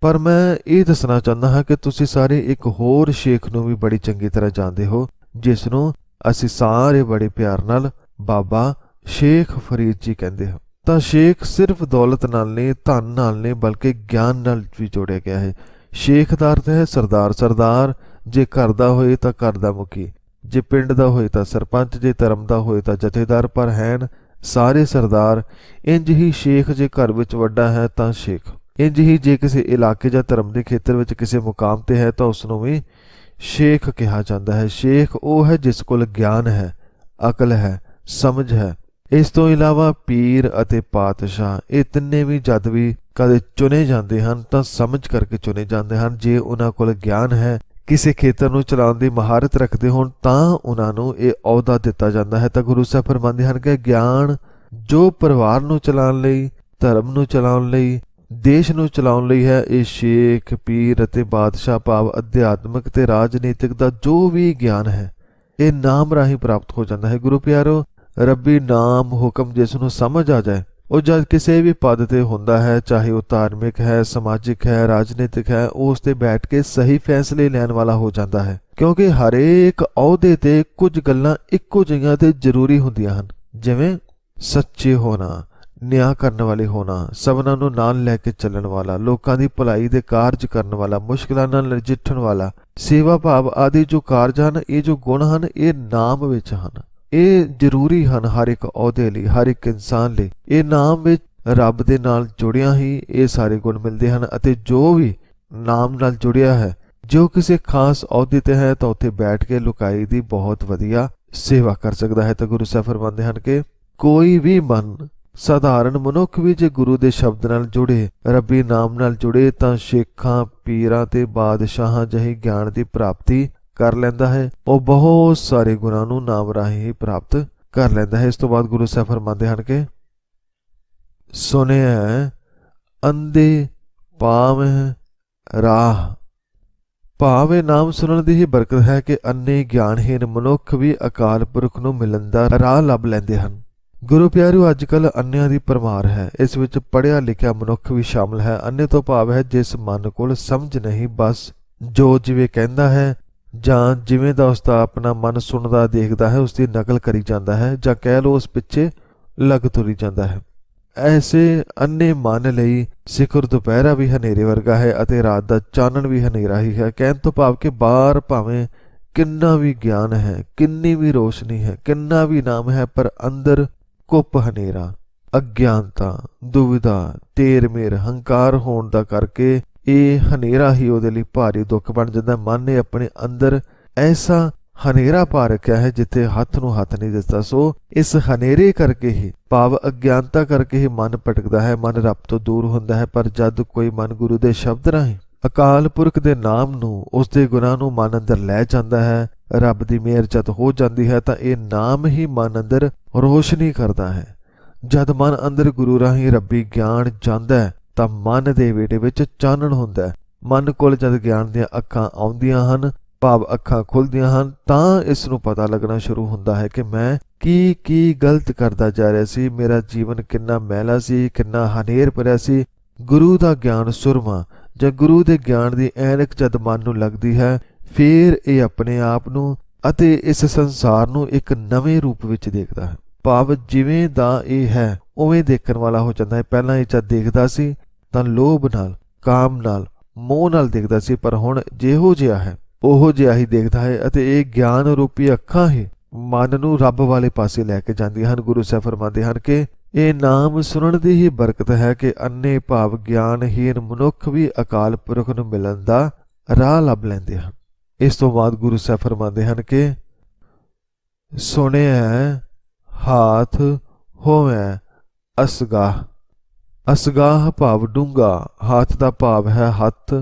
ਪਰ ਮੈਂ ਇਹ ਦੱਸਣਾ ਚਾਹੁੰਦਾ ਹਾਂ ਕਿ ਤੁਸੀਂ ਸਾਰੇ ਇੱਕ ਹੋਰ ਸ਼ੇਖ ਨੂੰ ਵੀ ਬੜੀ ਚੰਗੀ ਤਰ੍ਹਾਂ ਜਾਣਦੇ ਹੋ, ਜਿਸ ਨੂੰ ਅਸੀਂ ਸਾਰੇ ਬੜੇ ਪਿਆਰ ਨਾਲ ਬਾਬਾ ਸ਼ੇਖ ਫਰੀਦ ਜੀ ਕਹਿੰਦੇ ਹਾਂ। ਤਾਂ ਸ਼ੇਖ ਸਿਰਫ ਦੌਲਤ ਨਾਲ ਨਹੀਂ, ਧਨ ਨਾਲ ਨਹੀਂ, ਬਲਕਿ ਗਿਆਨ ਨਾਲ ਵੀ ਜੋੜਿਆ ਗਿਆ ਹੈ। ਸ਼ੇਖ ਦਾ ਅਰਥ ਹੈ ਸਰਦਾਰ। ਸਰਦਾਰ ਜੇ ਘਰ ਦਾ ਹੋਏ ਤਾਂ ਘਰ ਦਾ ਮੁਖੀ, ਜੇ ਪਿੰਡ ਦਾ ਹੋਏ ਤਾਂ ਸਰਪੰਚ, ਜੇ ਧਰਮ ਦਾ ਹੋਏ ਤਾਂ ਜਥੇਦਾਰ, ਪਰ ਹੈਨ ਸਾਰੇ ਸਰਦਾਰ। ਇੰਜ ਹੀ ਸ਼ੇਖ ਜੇ ਘਰ ਵਿੱਚ ਵੱਡਾ ਹੈ ਤਾਂ ਸ਼ੇਖ। ਇੰਜ ਹੀ ਜੇ ਕਿਸੇ ਇਲਾਕੇ ਜਾਂ ਧਰਮ ਦੇ ਖੇਤਰ ਵਿੱਚ ਕਿਸੇ ਮੁਕਾਮ ਤੇ ਹੈ ਤਾਂ ਉਸ ਨੂੰ ਵੀ ਸ਼ੇਖ ਕਿਹਾ ਜਾਂਦਾ ਹੈ। ਸ਼ੇਖ ਉਹ ਹੈ ਜਿਸ ਕੋਲ ਗਿਆਨ ਹੈ, ਅਕਲ ਹੈ, ਸਮਝ ਹੈ। ਇਸ ਤੋਂ ਇਲਾਵਾ ਪੀਰ ਅਤੇ ਪਾਤਸ਼ਾਹ, ਇਹ ਤਿੰਨੇ ਵੀ ਜਦ ਵੀ ਕਦੇ ਚੁਣੇ ਜਾਂਦੇ ਹਨ ਤਾਂ ਸਮਝ ਕਰਕੇ ਚੁਣੇ ਜਾਂਦੇ ਹਨ। ਜੇ ਉਹਨਾਂ ਕੋਲ ਗਿਆਨ ਹੈ, ਕਿਸੇ ਖੇਤਰ ਨੂੰ ਚਲਾਉਣ ਦੀ ਮਹਾਰਤ ਰੱਖਦੇ ਹੋਣ ਤਾਂ ਉਹਨਾਂ ਨੂੰ ਇਹ ਅਹੁਦਾ ਦਿੱਤਾ ਜਾਂਦਾ ਹੈ। ਤਾਂ ਗੁਰੂ ਸਾਹਿਬ ਫਰਮਾਉਂਦੇ ਹਨ ਕਿ ਗਿਆਨ ਜੋ ਪਰਿਵਾਰ ਨੂੰ ਚਲਾਉਣ ਲਈ, ਧਰਮ ਨੂੰ ਚਲਾਉਣ ਲਈ, ਦੇਸ਼ ਨੂੰ ਚਲਾਉਣ ਲਈ ਹੈ, ਇਹ ਸ਼ੇਖ, ਪੀਰ ਅਤੇ ਬਾਦਸ਼ਾਹ ਭਾਵ ਅਧਿਆਤਮਿਕ ਤੇ ਰਾਜਨੀਤਿਕ ਦਾ ਜੋ ਵੀ ਗਿਆਨ ਹੈ ਇਹ ਨਾਮ ਰਾਹੀਂ ਪ੍ਰਾਪਤ ਹੋ ਜਾਂਦਾ ਹੈ। ਗੁਰੂ ਪਿਆਰੋ, ਰੱਬੀ ਨਾਮ ਹੁਕਮ ਜਿਸ ਨੂੰ ਸਮਝ ਆ ਜਾਏ ਉਹ ਜਦ ਕਿਸੇ ਵੀ ਪਦ ਤੇ ਹੁੰਦਾ ਹੈ, ਚਾਹੇ ਉਹ ਧਾਰਮਿਕ ਹੈ, ਸਮਾਜਿਕ ਹੈ, ਰਾਜਨੀਤਿਕ ਹੈ, ਉਹ ਉਸ ਤੇ ਬੈਠ ਕੇ ਸਹੀ ਫੈਸਲੇ ਲੈਣ ਵਾਲਾ ਹੋ ਜਾਂਦਾ ਹੈ। ਕਿਉਂਕਿ ਹਰੇਕ ਅਹੁਦੇ ਤੇ ਕੁਝ ਗੱਲਾਂ ਇੱਕੋ ਜਿਹੀਆਂ ਤੇ ਜ਼ਰੂਰੀ ਹੁੰਦੀਆਂ ਹਨ, ਜਿਵੇਂ ਸੱਚੇ ਹੋਣਾ, ਨਿਆਂ ਕਰਨ ਵਾਲੇ ਹੋਣਾ, ਸਭਨਾਂ ਨੂੰ ਨਾਲ ਲੈ ਕੇ ਚੱਲਣ ਵਾਲਾ, ਲੋਕਾਂ ਦੀ ਭਲਾਈ ਦੇ ਕਾਰਜ ਕਰਨ ਵਾਲਾ, ਮੁਸ਼ਕਿਲਾਂ ਨਾਲ ਨਜਿੱਠਣ ਵਾਲਾ, ਸੇਵਾ ਭਾਵ ਆਦਿ ਜੋ ਕਾਰਜ ਹਨ, ਇਹ ਜੋ ਗੁਣ ਹਨ ਇਹ ਨਾਮ ਵਿੱਚ ਹਨ। ਇਹ ਜ਼ਰੂਰੀ ਹਨ ਹਰ ਇੱਕ ਅਹੁਦੇ ਲਈ, ਹਰ ਇੱਕ ਇਨਸਾਨ ਲਈ। ਇਹ ਨਾਮ ਵਿੱਚ ਰੱਬ ਦੇ ਨਾਲ ਜੁੜਿਆ ਹੀ ਇਹ ਸਾਰੇ ਗੁਣ ਮਿਲਦੇ ਹਨ। ਅਤੇ ਜੋ ਵੀ ਨਾਮ ਨਾਲ ਜੁੜਿਆ ਹੈ, ਜੋ ਕਿਸੇ ਖਾਸ ਅਹੁਦੇ ਤੇ ਹੈ ਤਾਂ ਉੱਥੇ ਬੈਠ ਕੇ ਲੁਕਾਈ ਦੀ ਬਹੁਤ ਵਧੀਆ ਸੇਵਾ ਕਰ ਸਕਦਾ ਹੈ। ਤਾਂ ਗੁਰੂ ਸਾਹਿਬ ਫਰਮਾਉਂਦੇ ਹਨ ਕਿ ਕੋਈ ਵੀ ਮਨ, ਸਾਧਾਰਨ ਮਨੁੱਖ ਵੀ ਜੇ ਗੁਰੂ ਦੇ ਸ਼ਬਦ ਨਾਲ ਜੁੜੇ, ਰੱਬੀ ਨਾਮ ਨਾਲ ਜੁੜੇ ਤਾਂ ਸ਼ੇਖਾਂ, ਪੀਰਾਂ ਤੇ ਬਾਦਸ਼ਾਹਾਂ ਜਿਹੀ ਗਿਆਨ ਦੀ ਪ੍ਰਾਪਤੀ ਕਰ ਲੈਂਦਾ ਹੈ। ਉਹ ਬਹੁਤ ਸਾਰੇ ਗੁਣਾਂ ਨੂੰ ਨਾਮ ਰਾਹੀਂ ਹੀ ਪ੍ਰਾਪਤ ਕਰ ਲੈਂਦਾ ਹੈ। ਇਸ ਤੋਂ ਬਾਅਦ ਗੁਰੂ ਸਾਹਿਬ ਫਰਮਾਉਂਦੇ ਹਨ ਕਿ ਸੁਣਿਆ ਅੰਧੇ ਪਾਵਹਿ ਰਾਹ, ਭਾਵੇਂ ਨਾਮ ਸੁਣਨ ਦੀ ਹੀ ਬਰਕਤ ਹੈ ਕਿ ਅੰਨੇ ਗਿਆਨਹੀਨ ਮਨੁੱਖ ਵੀ ਅਕਾਲ ਪੁਰਖ ਨੂੰ ਮਿਲਣ ਦਾ ਰਾਹ ਲੱਭ ਲੈਂਦੇ ਹਨ। ਗੁਰੂ ਪਿਆਰਿਓ, ਅੱਜ ਕੱਲ੍ਹ ਅੰਨਿਆਂ ਦੀ ਭਰਮਾਰ ਹੈ। ਇਸ ਵਿੱਚ ਪੜ੍ਹਿਆ ਲਿਖਿਆ ਮਨੁੱਖ ਵੀ ਸ਼ਾਮਲ ਹੈ। ਅੰਨੇ ਤੋਂ ਭਾਵ ਹੈ ਜਿਸ ਮਨ ਕੋਲ ਸਮਝ ਨਹੀਂ, ਬਸ ਜੋ ਜਿਵੇਂ ਕਹਿੰਦਾ ਹੈ ਜਾਂ ਜਿਵੇਂ ਦਾ ਉਸਦਾ ਆਪਣਾ ਮਨ ਸੁਣਦਾ ਦੇਖਦਾ ਹੈ ਉਸ ਦੀ ਨਕਲ ਕਰੀ ਜਾਂਦਾ ਹੈ, ਜਾਂ ਕਹਿ ਲਓ ਉਸ ਪਿੱਛੇ ਲੱਗ ਤੁਰੀ ਜਾਂਦਾ ਹੈ। ਐਸੇ ਅੰਨੇ ਮਨ ਲਈ ਸਿਖਰ ਦੁਪਹਿਰਾ ਵੀ ਹਨੇਰੇ ਵਰਗਾ ਹੈ ਅਤੇ ਰਾਤ ਦਾ ਚਾਨਣ ਵੀ ਹਨੇਰਾ ਹੀ ਹੈ। ਕਹਿਣ ਤੋਂ ਭਾਵ ਕਿ ਬਾਹਰ ਭਾਵੇਂ ਕਿੰਨਾ ਵੀ ਗਿਆਨ ਹੈ, ਕਿੰਨੀ ਵੀ ਰੋਸ਼ਨੀ ਹੈ, ਕਿੰਨਾ ਵੀ ਨਾਮ ਹੈ, ਪਰ ਅੰਦਰ ਕੁੱਪ ਹਨੇਰਾ, ਅਗਿਆਨਤਾ, ਦੁਵਿਧਾ, ਤੇਰ ਮੇਰ, ਹੰਕਾਰ ਹੋਣ ਦਾ ਕਰਕੇ ਇਹ ਹਨੇਰਾ ਹੀ ਉਹਦੇ ਲਈ ਭਾਰੀ ਦੁੱਖ ਬਣ ਜਾਂਦਾ। ਮਨ ਨੇ ਆਪਣੇ ਅੰਦਰ ਐਸਾ ਹਨੇਰਾ ਪਾ ਰੱਖਿਆ ਹੈ ਜਿੱਥੇ ਹੱਥ ਨੂੰ ਹੱਥ ਨਹੀਂ ਦਿਸਦਾ। ਸੋ ਇਸ ਹਨੇਰੇ ਕਰਕੇ ਹੀ, ਭਾਵ ਅਗਿਆਨਤਾ ਕਰਕੇ ਹੀ ਮਨ ਭਟਕਦਾ ਹੈ, ਮਨ ਰੱਬ ਤੋਂ ਦੂਰ ਹੁੰਦਾ ਹੈ। ਪਰ ਜਦ ਕੋਈ ਮਨ ਗੁਰੂ ਦੇ ਸ਼ਬਦ ਰਾਹੀਂ ਅਕਾਲ ਪੁਰਖ ਦੇ ਨਾਮ ਨੂੰ, ਉਸ ਦੇ ਗੁਣਾਂ ਨੂੰ ਮਨ ਅੰਦਰ ਲੈ ਜਾਂਦਾ ਹੈ, ਰੱਬ ਦੀ ਮਿਹਰ ਜਦ ਹੋ ਜਾਂਦੀ ਹੈ ਤਾਂ ਇਹ ਨਾਮ ਹੀ ਮਨ ਅੰਦਰ ਰੋਸ਼ਨੀ ਕਰਦਾ ਹੈ। ਜਦ ਮਨ ਅੰਦਰ ਗੁਰੂ ਰਾਹੀਂ ਰੱਬੀ ਗਿਆਨ ਜਾਂਦਾ ਹੈ ਤਾਂ ਮਨ ਦੇ ਵਿਹੜੇ ਵਿੱਚ ਚਾਨਣ ਹੁੰਦਾ ਹੈ। ਮਨ ਕੋਲ ਜਦ ਗਿਆਨ ਦੀਆਂ ਅੱਖਾਂ ਆਉਂਦੀਆਂ ਹਨ, ਭਾਵ ਅੱਖਾਂ ਖੁੱਲ੍ਹਦੀਆਂ ਹਨ, ਤਾਂ ਇਸ ਨੂੰ ਪਤਾ ਲੱਗਣਾ ਸ਼ੁਰੂ ਹੁੰਦਾ ਹੈ ਕਿ ਮੈਂ ਕੀ ਗਲਤ ਕਰਦਾ ਜਾ ਰਿਹਾ ਸੀ, ਮੇਰਾ ਜੀਵਨ ਕਿੰਨਾ ਮੈਲਾ ਸੀ, ਕਿੰਨਾ ਹਨੇਰ ਭਰਿਆ ਸੀ। ਗੁਰੂ ਦਾ ਗਿਆਨ ਸੁਰਮਾ ਜਾਂ ਗੁਰੂ ਦੇ ਗਿਆਨ ਦੀ ਐਨਕ ਜਦ ਮਨ ਨੂੰ ਲੱਗਦੀ ਹੈ, ਫਿਰ ਇਹ ਆਪਣੇ ਆਪ ਨੂੰ ਅਤੇ ਇਸ ਸੰਸਾਰ ਨੂੰ ਇੱਕ ਨਵੇਂ ਰੂਪ ਵਿੱਚ ਦੇਖਦਾ ਹੈ। ਭਾਵ ਜਿਵੇਂ ਦਾ ਇਹ ਹੈ ਉਵੇਂ ਦੇਖਣ ਵਾਲਾ ਹੋ ਜਾਂਦਾ ਹੈ। ਪਹਿਲਾਂ ਇਹ ਜਦ ਦੇਖਦਾ ਸੀ ਤਾਂ ਲੋਭ ਨਾਲ, ਕਾਮ ਨਾਲ, ਮੋਹ ਨਾਲ ਦੇਖਦਾ ਸੀ, ਪਰ ਹੁਣ ਜਿਹੋ ਜਿਹਾ ਹੈ ਉਹੋ ਜਿਹਾ ਹੀ ਦੇਖਦਾ ਹੈ। ਅਤੇ ਇਹ ਗਿਆਨ ਰੂਪੀ ਅੱਖਾਂ ਹੀ ਮਨ ਨੂੰ ਰੱਬ ਵਾਲੇ ਪਾਸੇ ਲੈ ਕੇ ਜਾਂਦੀਆਂ ਹਨ। ਗੁਰੂ ਸਾਹਿਬ ਫਰਮਾਉਂਦੇ ਹਨ ਕਿ ਇਹ ਨਾਮ ਸੁਣਨ ਦੀ ਹੀ ਬਰਕਤ ਹੈ ਕਿ ਅੰਨੇ ਭਾਵ ਗਿਆਨਹੀਨ ਮਨੁੱਖ ਵੀ ਅਕਾਲ ਪੁਰਖ ਨੂੰ ਮਿਲਣ ਦਾ ਰਾਹ ਲੱਭ ਲੈਂਦੇ ਹਨ। ਇਸ ਤੋਂ ਬਾਅਦ ਗੁਰੂ ਸਾਹਿਬ ਫਰਮਾਉਂਦੇ ਹਨ ਕਿ ਸੁਣਿਆ ਹਾਥ ਹੋਵੈ ਅਸਗਾਹ, ਅਸਗਾਹ ਭਾਵ ਡੂੰਘਾ, ਹੱਥ ਦਾ ਭਾਵ ਹੈ ਹੱਥ,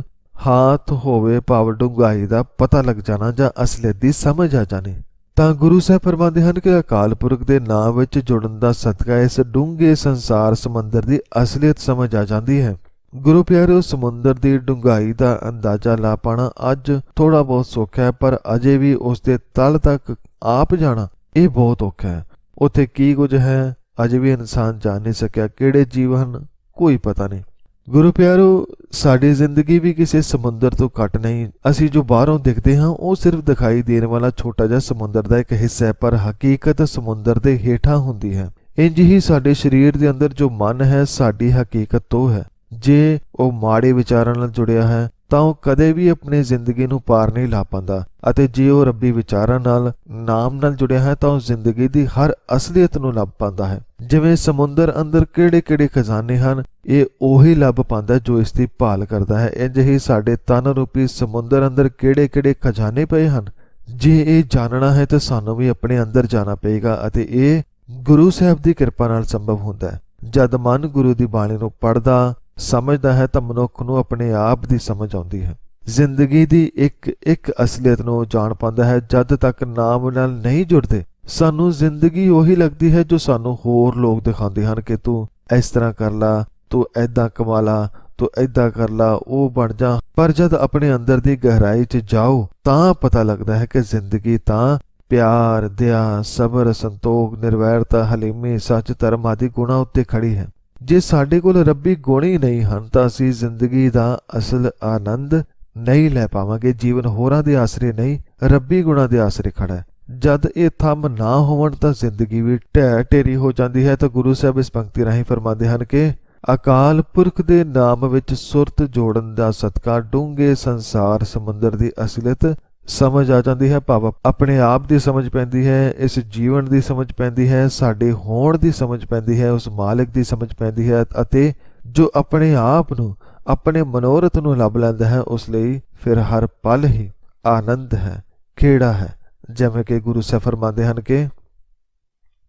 ਹਾਥ ਹੋਵੇ ਭਾਵ ਡੂੰਘਾਈ ਦਾ ਪਤਾ ਲੱਗ ਜਾਣਾ ਜਾਂ ਅਸਲੀਅਤ ਦੀ ਸਮਝ ਆ ਜਾਣੀ। ਤਾਂ ਗੁਰੂ ਸਾਹਿਬ ਫਰਮਾਉਂਦੇ ਹਨ ਕਿ ਅਕਾਲ ਪੁਰਖ ਦੇ ਨਾਮ ਵਿੱਚ ਜੁੜਨ ਦਾ ਸਦਕਾ ਇਸ ਡੂੰਘੇ ਸੰਸਾਰ ਸਮੁੰਦਰ ਦੀ ਅਸਲੀਅਤ ਸਮਝ ਆ ਜਾਂਦੀ ਹੈ। ਗੁਰੂ ਪਿਆਰਿਓ, ਸਮੁੰਦਰ ਦੀ ਡੂੰਘਾਈ ਦਾ ਅੰਦਾਜ਼ਾ ਲਾ ਪਾਣਾ ਅੱਜ ਥੋੜਾ ਬਹੁਤ ਸੌਖਾ ਹੈ, ਪਰ ਅਜੇ ਵੀ ਉਸ ਦੇ ਤਲ ਤੱਕ ਆਪ ਜਾਣਾ ਇਹ ਬਹੁਤ ਔਖਾ ਹੈ। ਉੱਥੇ ਕੀ ਕੁਝ ਹੈ ਅਜੇ ਵੀ ਇਨਸਾਨ ਜਾਣ ਨਹੀਂ ਸਕਿਆ। ਕਿਹੜੇ ਜੀਵ ਹਨ ਕੋਈ ਪਤਾ ਨਹੀਂ। ਗੁਰੂ ਪਿਆਰੋ, ਸਾਡੀ ਜ਼ਿੰਦਗੀ ਵੀ ਕਿਸੇ ਸਮੁੰਦਰ ਤੋਂ ਘੱਟ ਨਹੀਂ। ਅਸੀਂ ਜੋ ਬਾਹਰੋਂ ਦਿਖਦੇ ਹਾਂ ਉਹ ਸਿਰਫ ਦਿਖਾਈ ਦੇਣ ਵਾਲਾ ਛੋਟਾ ਜਿਹਾ ਸਮੁੰਦਰ ਦਾ ਇੱਕ ਹਿੱਸਾ ਹੈ, ਪਰ ਹਕੀਕਤ ਸਮੁੰਦਰ ਦੇ ਹੇਠਾਂ ਹੁੰਦੀ ਹੈ। ਇੰਜ ਹੀ ਸਾਡੇ ਸਰੀਰ ਦੇ ਅੰਦਰ ਜੋ ਮਨ ਹੈ ਸਾਡੀ ਹਕੀਕਤ ਤੋਂ ਹੈ। ਜੇ ਉਹ ਮਾੜੇ ਵਿਚਾਰਾਂ ਨਾਲ ਜੁੜਿਆ ਹੈ ਤਾਂ ਉਹ ਕਦੇ ਵੀ ਆਪਣੀ ਜ਼ਿੰਦਗੀ ਨੂੰ ਪਾਰ ਨਹੀਂ ਲਾ ਪਾਉਂਦਾ, ਅਤੇ ਜੇ ਉਹ ਰੱਬੀ ਵਿਚਾਰਾਂ ਨਾਲ, ਨਾਮ ਨਾਲ ਜੁੜਿਆ ਹੈ ਤਾਂ ਉਹ ਜ਼ਿੰਦਗੀ ਦੀ ਹਰ ਅਸਲੀਅਤ ਨੂੰ ਲੱਭ ਪਾਉਂਦਾ ਹੈ। ਜਿਵੇਂ ਸਮੁੰਦਰ ਅੰਦਰ ਕਿਹੜੇ ਖਜ਼ਾਨੇ ਹਨ, ਇਹ ਉਹੀ ਲੱਭ ਪਾਉਂਦਾ ਜੋ ਇਸ ਦੀ ਭਾਲ ਕਰਦਾ ਹੈ। ਇੰਜ ਹੀ ਸਾਡੇ ਤਨ ਰੂਪੀ ਸਮੁੰਦਰ ਅੰਦਰ ਕਿਹੜੇ ਖਜ਼ਾਨੇ ਪਏ ਹਨ। ਜੇ ਇਹ ਜਾਣਨਾ ਹੈ ਤਾਂ ਸਾਨੂੰ ਵੀ ਆਪਣੇ ਅੰਦਰ ਜਾਣਾ ਪਏਗਾ, ਅਤੇ ਇਹ ਗੁਰੂ ਸਾਹਿਬ ਦੀ ਕਿਰਪਾ ਨਾਲ ਸੰਭਵ ਹੁੰਦਾ ਹੈ। ਜਦ ਮਨ ਗੁਰੂ ਦੀ ਬਾਣੀ ਨੂੰ ਪੜ੍ਹਦਾ, ਸਮਝਦਾ ਹੈ ਤਾਂ ਮਨੁੱਖ ਨੂੰ ਆਪਣੇ ਆਪ ਦੀ ਸਮਝ ਆਉਂਦੀ ਹੈ। ਜ਼ਿੰਦਗੀ ਦੀ ਇੱਕ ਅਸਲੀਅਤ ਨੂੰ ਜਾਣ ਪਾਉਂਦਾ ਹੈ ਜਦ ਤੱਕ ਨਾਮ ਨਾਲ ਨਹੀਂ ਜੁੜਦੇ। ਸਾਨੂੰ ਜ਼ਿੰਦਗੀ ਉਹੀ ਲੱਗਦੀ ਹੈ ਜੋ ਸਾਨੂੰ ਹੋਰ ਲੋਕ ਦਿਖਾਉਂਦੇ ਹਨ ਕਿ ਤੂੰ ਇਸ ਤਰ੍ਹਾਂ ਕਰ ਲਾ, ਤੂੰ ਐਦਾਂ ਕਮਾ ਲਾ, ਤੂੰ ਐਦਾਂ ਕਰ ਲਾ, ਉਹ ਬਣ ਜਾ। ਪਰ ਜਦ ਆਪਣੇ ਅੰਦਰ ਦੀ ਗਹਿਰਾਈ 'ਚ ਜਾਓ ਤਾਂ ਪਤਾ ਲੱਗਦਾ ਹੈ ਕਿ ਜ਼ਿੰਦਗੀ ਤਾਂ ਪਿਆਰ, ਦਇਆ, ਸਬਰ, ਸੰਤੋਖ, ਨਿਰਵੈਰਤਾ, ਹਲੀਮੀ, ਸੱਚ, ਧਰਮ ਆਦਿ ਗੁਣਾਂ ਉੱਤੇ ਖੜੀ ਹੈ। ਜੇ ਸਾਡੇ ਕੋਲ ਰੱਬੀ ਗੁਣ ਹੀ ਨਹੀਂ ਹਨ ਤਾਂ ਅਸੀਂ ਜ਼ਿੰਦਗੀ ਦਾ ਅਸਲ ਆਨੰਦ ਨਹੀਂ ਲੈ ਪਾਵਾਂਗੇ। ਜੀਵਨ ਹੋਰਾਂ ਦੇ ਆਸਰੇ ਨਹੀਂ, ਰੱਬੀ ਗੁਣਾਂ ਦੇ ਆਸਰੇ ਖੜਾ ਹੈ। ਜਦ ਇਹ ਥੰਮ ਨਾ ਹੋਵਣ ਤਾਂ ਜ਼ਿੰਦਗੀ ਵੀ ਢਹਿ ਢੇਰੀ ਹੋ ਜਾਂਦੀ ਹੈ। ਤਾਂ ਗੁਰੂ ਸਾਹਿਬ ਇਸ ਪੰਕਤੀ ਰਾਹੀਂ ਫਰਮਾਉਂਦੇ ਹਨ ਕਿ ਅਕਾਲ ਪੁਰਖ ਦੇ ਨਾਮ ਵਿੱਚ ਸੁਰਤ ਜੋੜਨ ਦਾ ਸਦਕਾ ਡੂੰਘੇ ਸੰਸਾਰ ਸਮੁੰਦਰ ਦੀ ਅਸਲੀਅਤ ਸਮਝ ਆ ਜਾਂਦੀ ਹੈ। ਭਾਵ ਆਪਣੇ ਆਪ ਦੀ ਸਮਝ ਪੈਂਦੀ ਹੈ, ਇਸ ਜੀਵਨ ਦੀ ਸਮਝ ਪੈਂਦੀ ਹੈ, ਸਾਡੇ ਹੋਣ ਦੀ ਸਮਝ ਪੈਂਦੀ ਹੈ, ਉਸ ਮਾਲਿਕ ਦੀ ਸਮਝ ਪੈਂਦੀ ਹੈ। ਅਤੇ ਜੋ ਆਪਣੇ ਆਪ ਨੂੰ, ਆਪਣੇ ਮਨੋਰਥ ਨੂੰ ਲੱਭ ਲੈਂਦਾ ਹੈ ਉਸ ਲਈ ਫਿਰ ਹਰ ਪਲ ਹੀ ਆਨੰਦ ਹੈ, ਖੇੜਾ ਹੈ। ਜਿਵੇਂ ਕਿ ਗੁਰੂ ਸਾਹਿਬ ਫਰਮਾਉਂਦੇ ਹਨ ਕਿ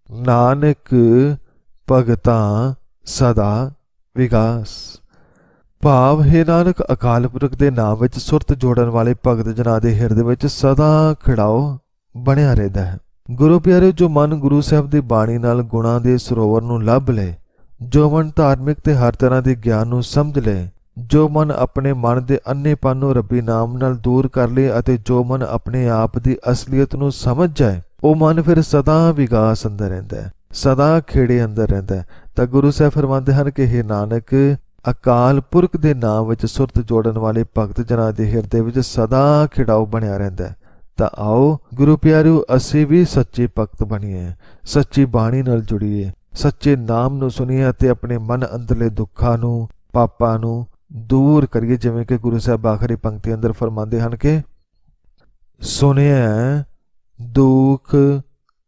ਨਾਨਕ ਭਗਤਾਂ ਸਦਾ ਵਿਗਾਸ। ਭਾਵ ਹੈ ਨਾਨਕ ਅਕਾਲ ਪੁਰਖ ਦੇ ਨਾਮ ਵਿੱਚ ਸੁਰਤ ਜੋੜਨ ਵਾਲੇ ਭਗਤ ਜਨਾਂ ਦੇ ਹਿਰਦੇ ਵਿੱਚ ਸਦਾ ਖਿੜਾਓ ਬਣਿਆ ਰਹਿੰਦਾ ਹੈ। ਗੁਰੂ ਪਿਆਰੇ, ਜੋ ਮਨ ਗੁਰੂ ਸਾਹਿਬ ਦੀ ਬਾਣੀ ਨਾਲ ਗੁਣਾਂ ਦੇ ਸਰੋਵਰ ਨੂੰ ਲੱਭ ਲਏ, ਜੋ ਮਨ ਧਾਰਮਿਕ ਤੇ ਹਰ ਤਰ੍ਹਾਂ ਦੇ ਗਿਆਨ ਨੂੰ ਸਮਝ ਲਏ, ਜੋ ਮਨ ਆਪਣੇ ਮਨ ਦੇ ਅੰਨੇਪਨ ਨੂੰ ਰੱਬੀ ਨਾਮ ਨਾਲ ਦੂਰ ਕਰ ਲਏ ਅਤੇ ਜੋ ਮਨ ਆਪਣੇ ਆਪ ਦੀ ਅਸਲੀਅਤ ਨੂੰ ਸਮਝ ਜਾਏ, ਉਹ ਮਨ ਫਿਰ ਸਦਾ ਵਿਗਾਸ ਅੰਦਰ ਰਹਿੰਦਾ ਹੈ, ਸਦਾ ਖੇੜੇ ਅੰਦਰ ਰਹਿੰਦਾ ਹੈ। ਤਾਂ ਗੁਰੂ ਸਾਹਿਬ ਫਰਮਾਉਂਦੇ ਹਨ ਕਿ ਹੇ ਨਾਨਕ, ਅਕਾਲ ਪੁਰਖ ਦੇ ਨਾਮ ਵਿੱਚ ਸੁਰਤ ਜੋੜਨ ਵਾਲੇ ਭਗਤ ਜਨਾਂ ਦੇ ਹਿਰਦੇ ਵਿੱਚ ਸਦਾ ਖਿੜਾਓ ਬਣਿਆ ਰਹਿੰਦਾ ਹੈ। ਤਾਂ ਆਓ ਗੁਰੂ ਪਿਆਰਿਓ, ਅਸੀਂ ਵੀ ਸੱਚੇ ਭਗਤ ਬਣੀਏ, ਸੱਚੀ ਬਾਣੀ ਨਾਲ ਜੁੜੀਏ, ਸੱਚੇ ਨਾਮ ਨੂੰ ਸੁਣੀਏ ਅਤੇ ਆਪਣੇ ਮਨ ਅੰਦਰਲੇ ਦੁੱਖਾਂ ਨੂੰ, ਪਾਪਾਂ ਨੂੰ ਦੂਰ ਕਰੀਏ। ਜਿਵੇਂ ਕਿ ਗੁਰੂ ਸਾਹਿਬ ਆਖਰੀ ਪੰਕਤੀ ਅੰਦਰ ਫਰਮਾਉਂਦੇ ਹਨ ਕਿ ਸੁਣਿਆ ਦੁੱਖ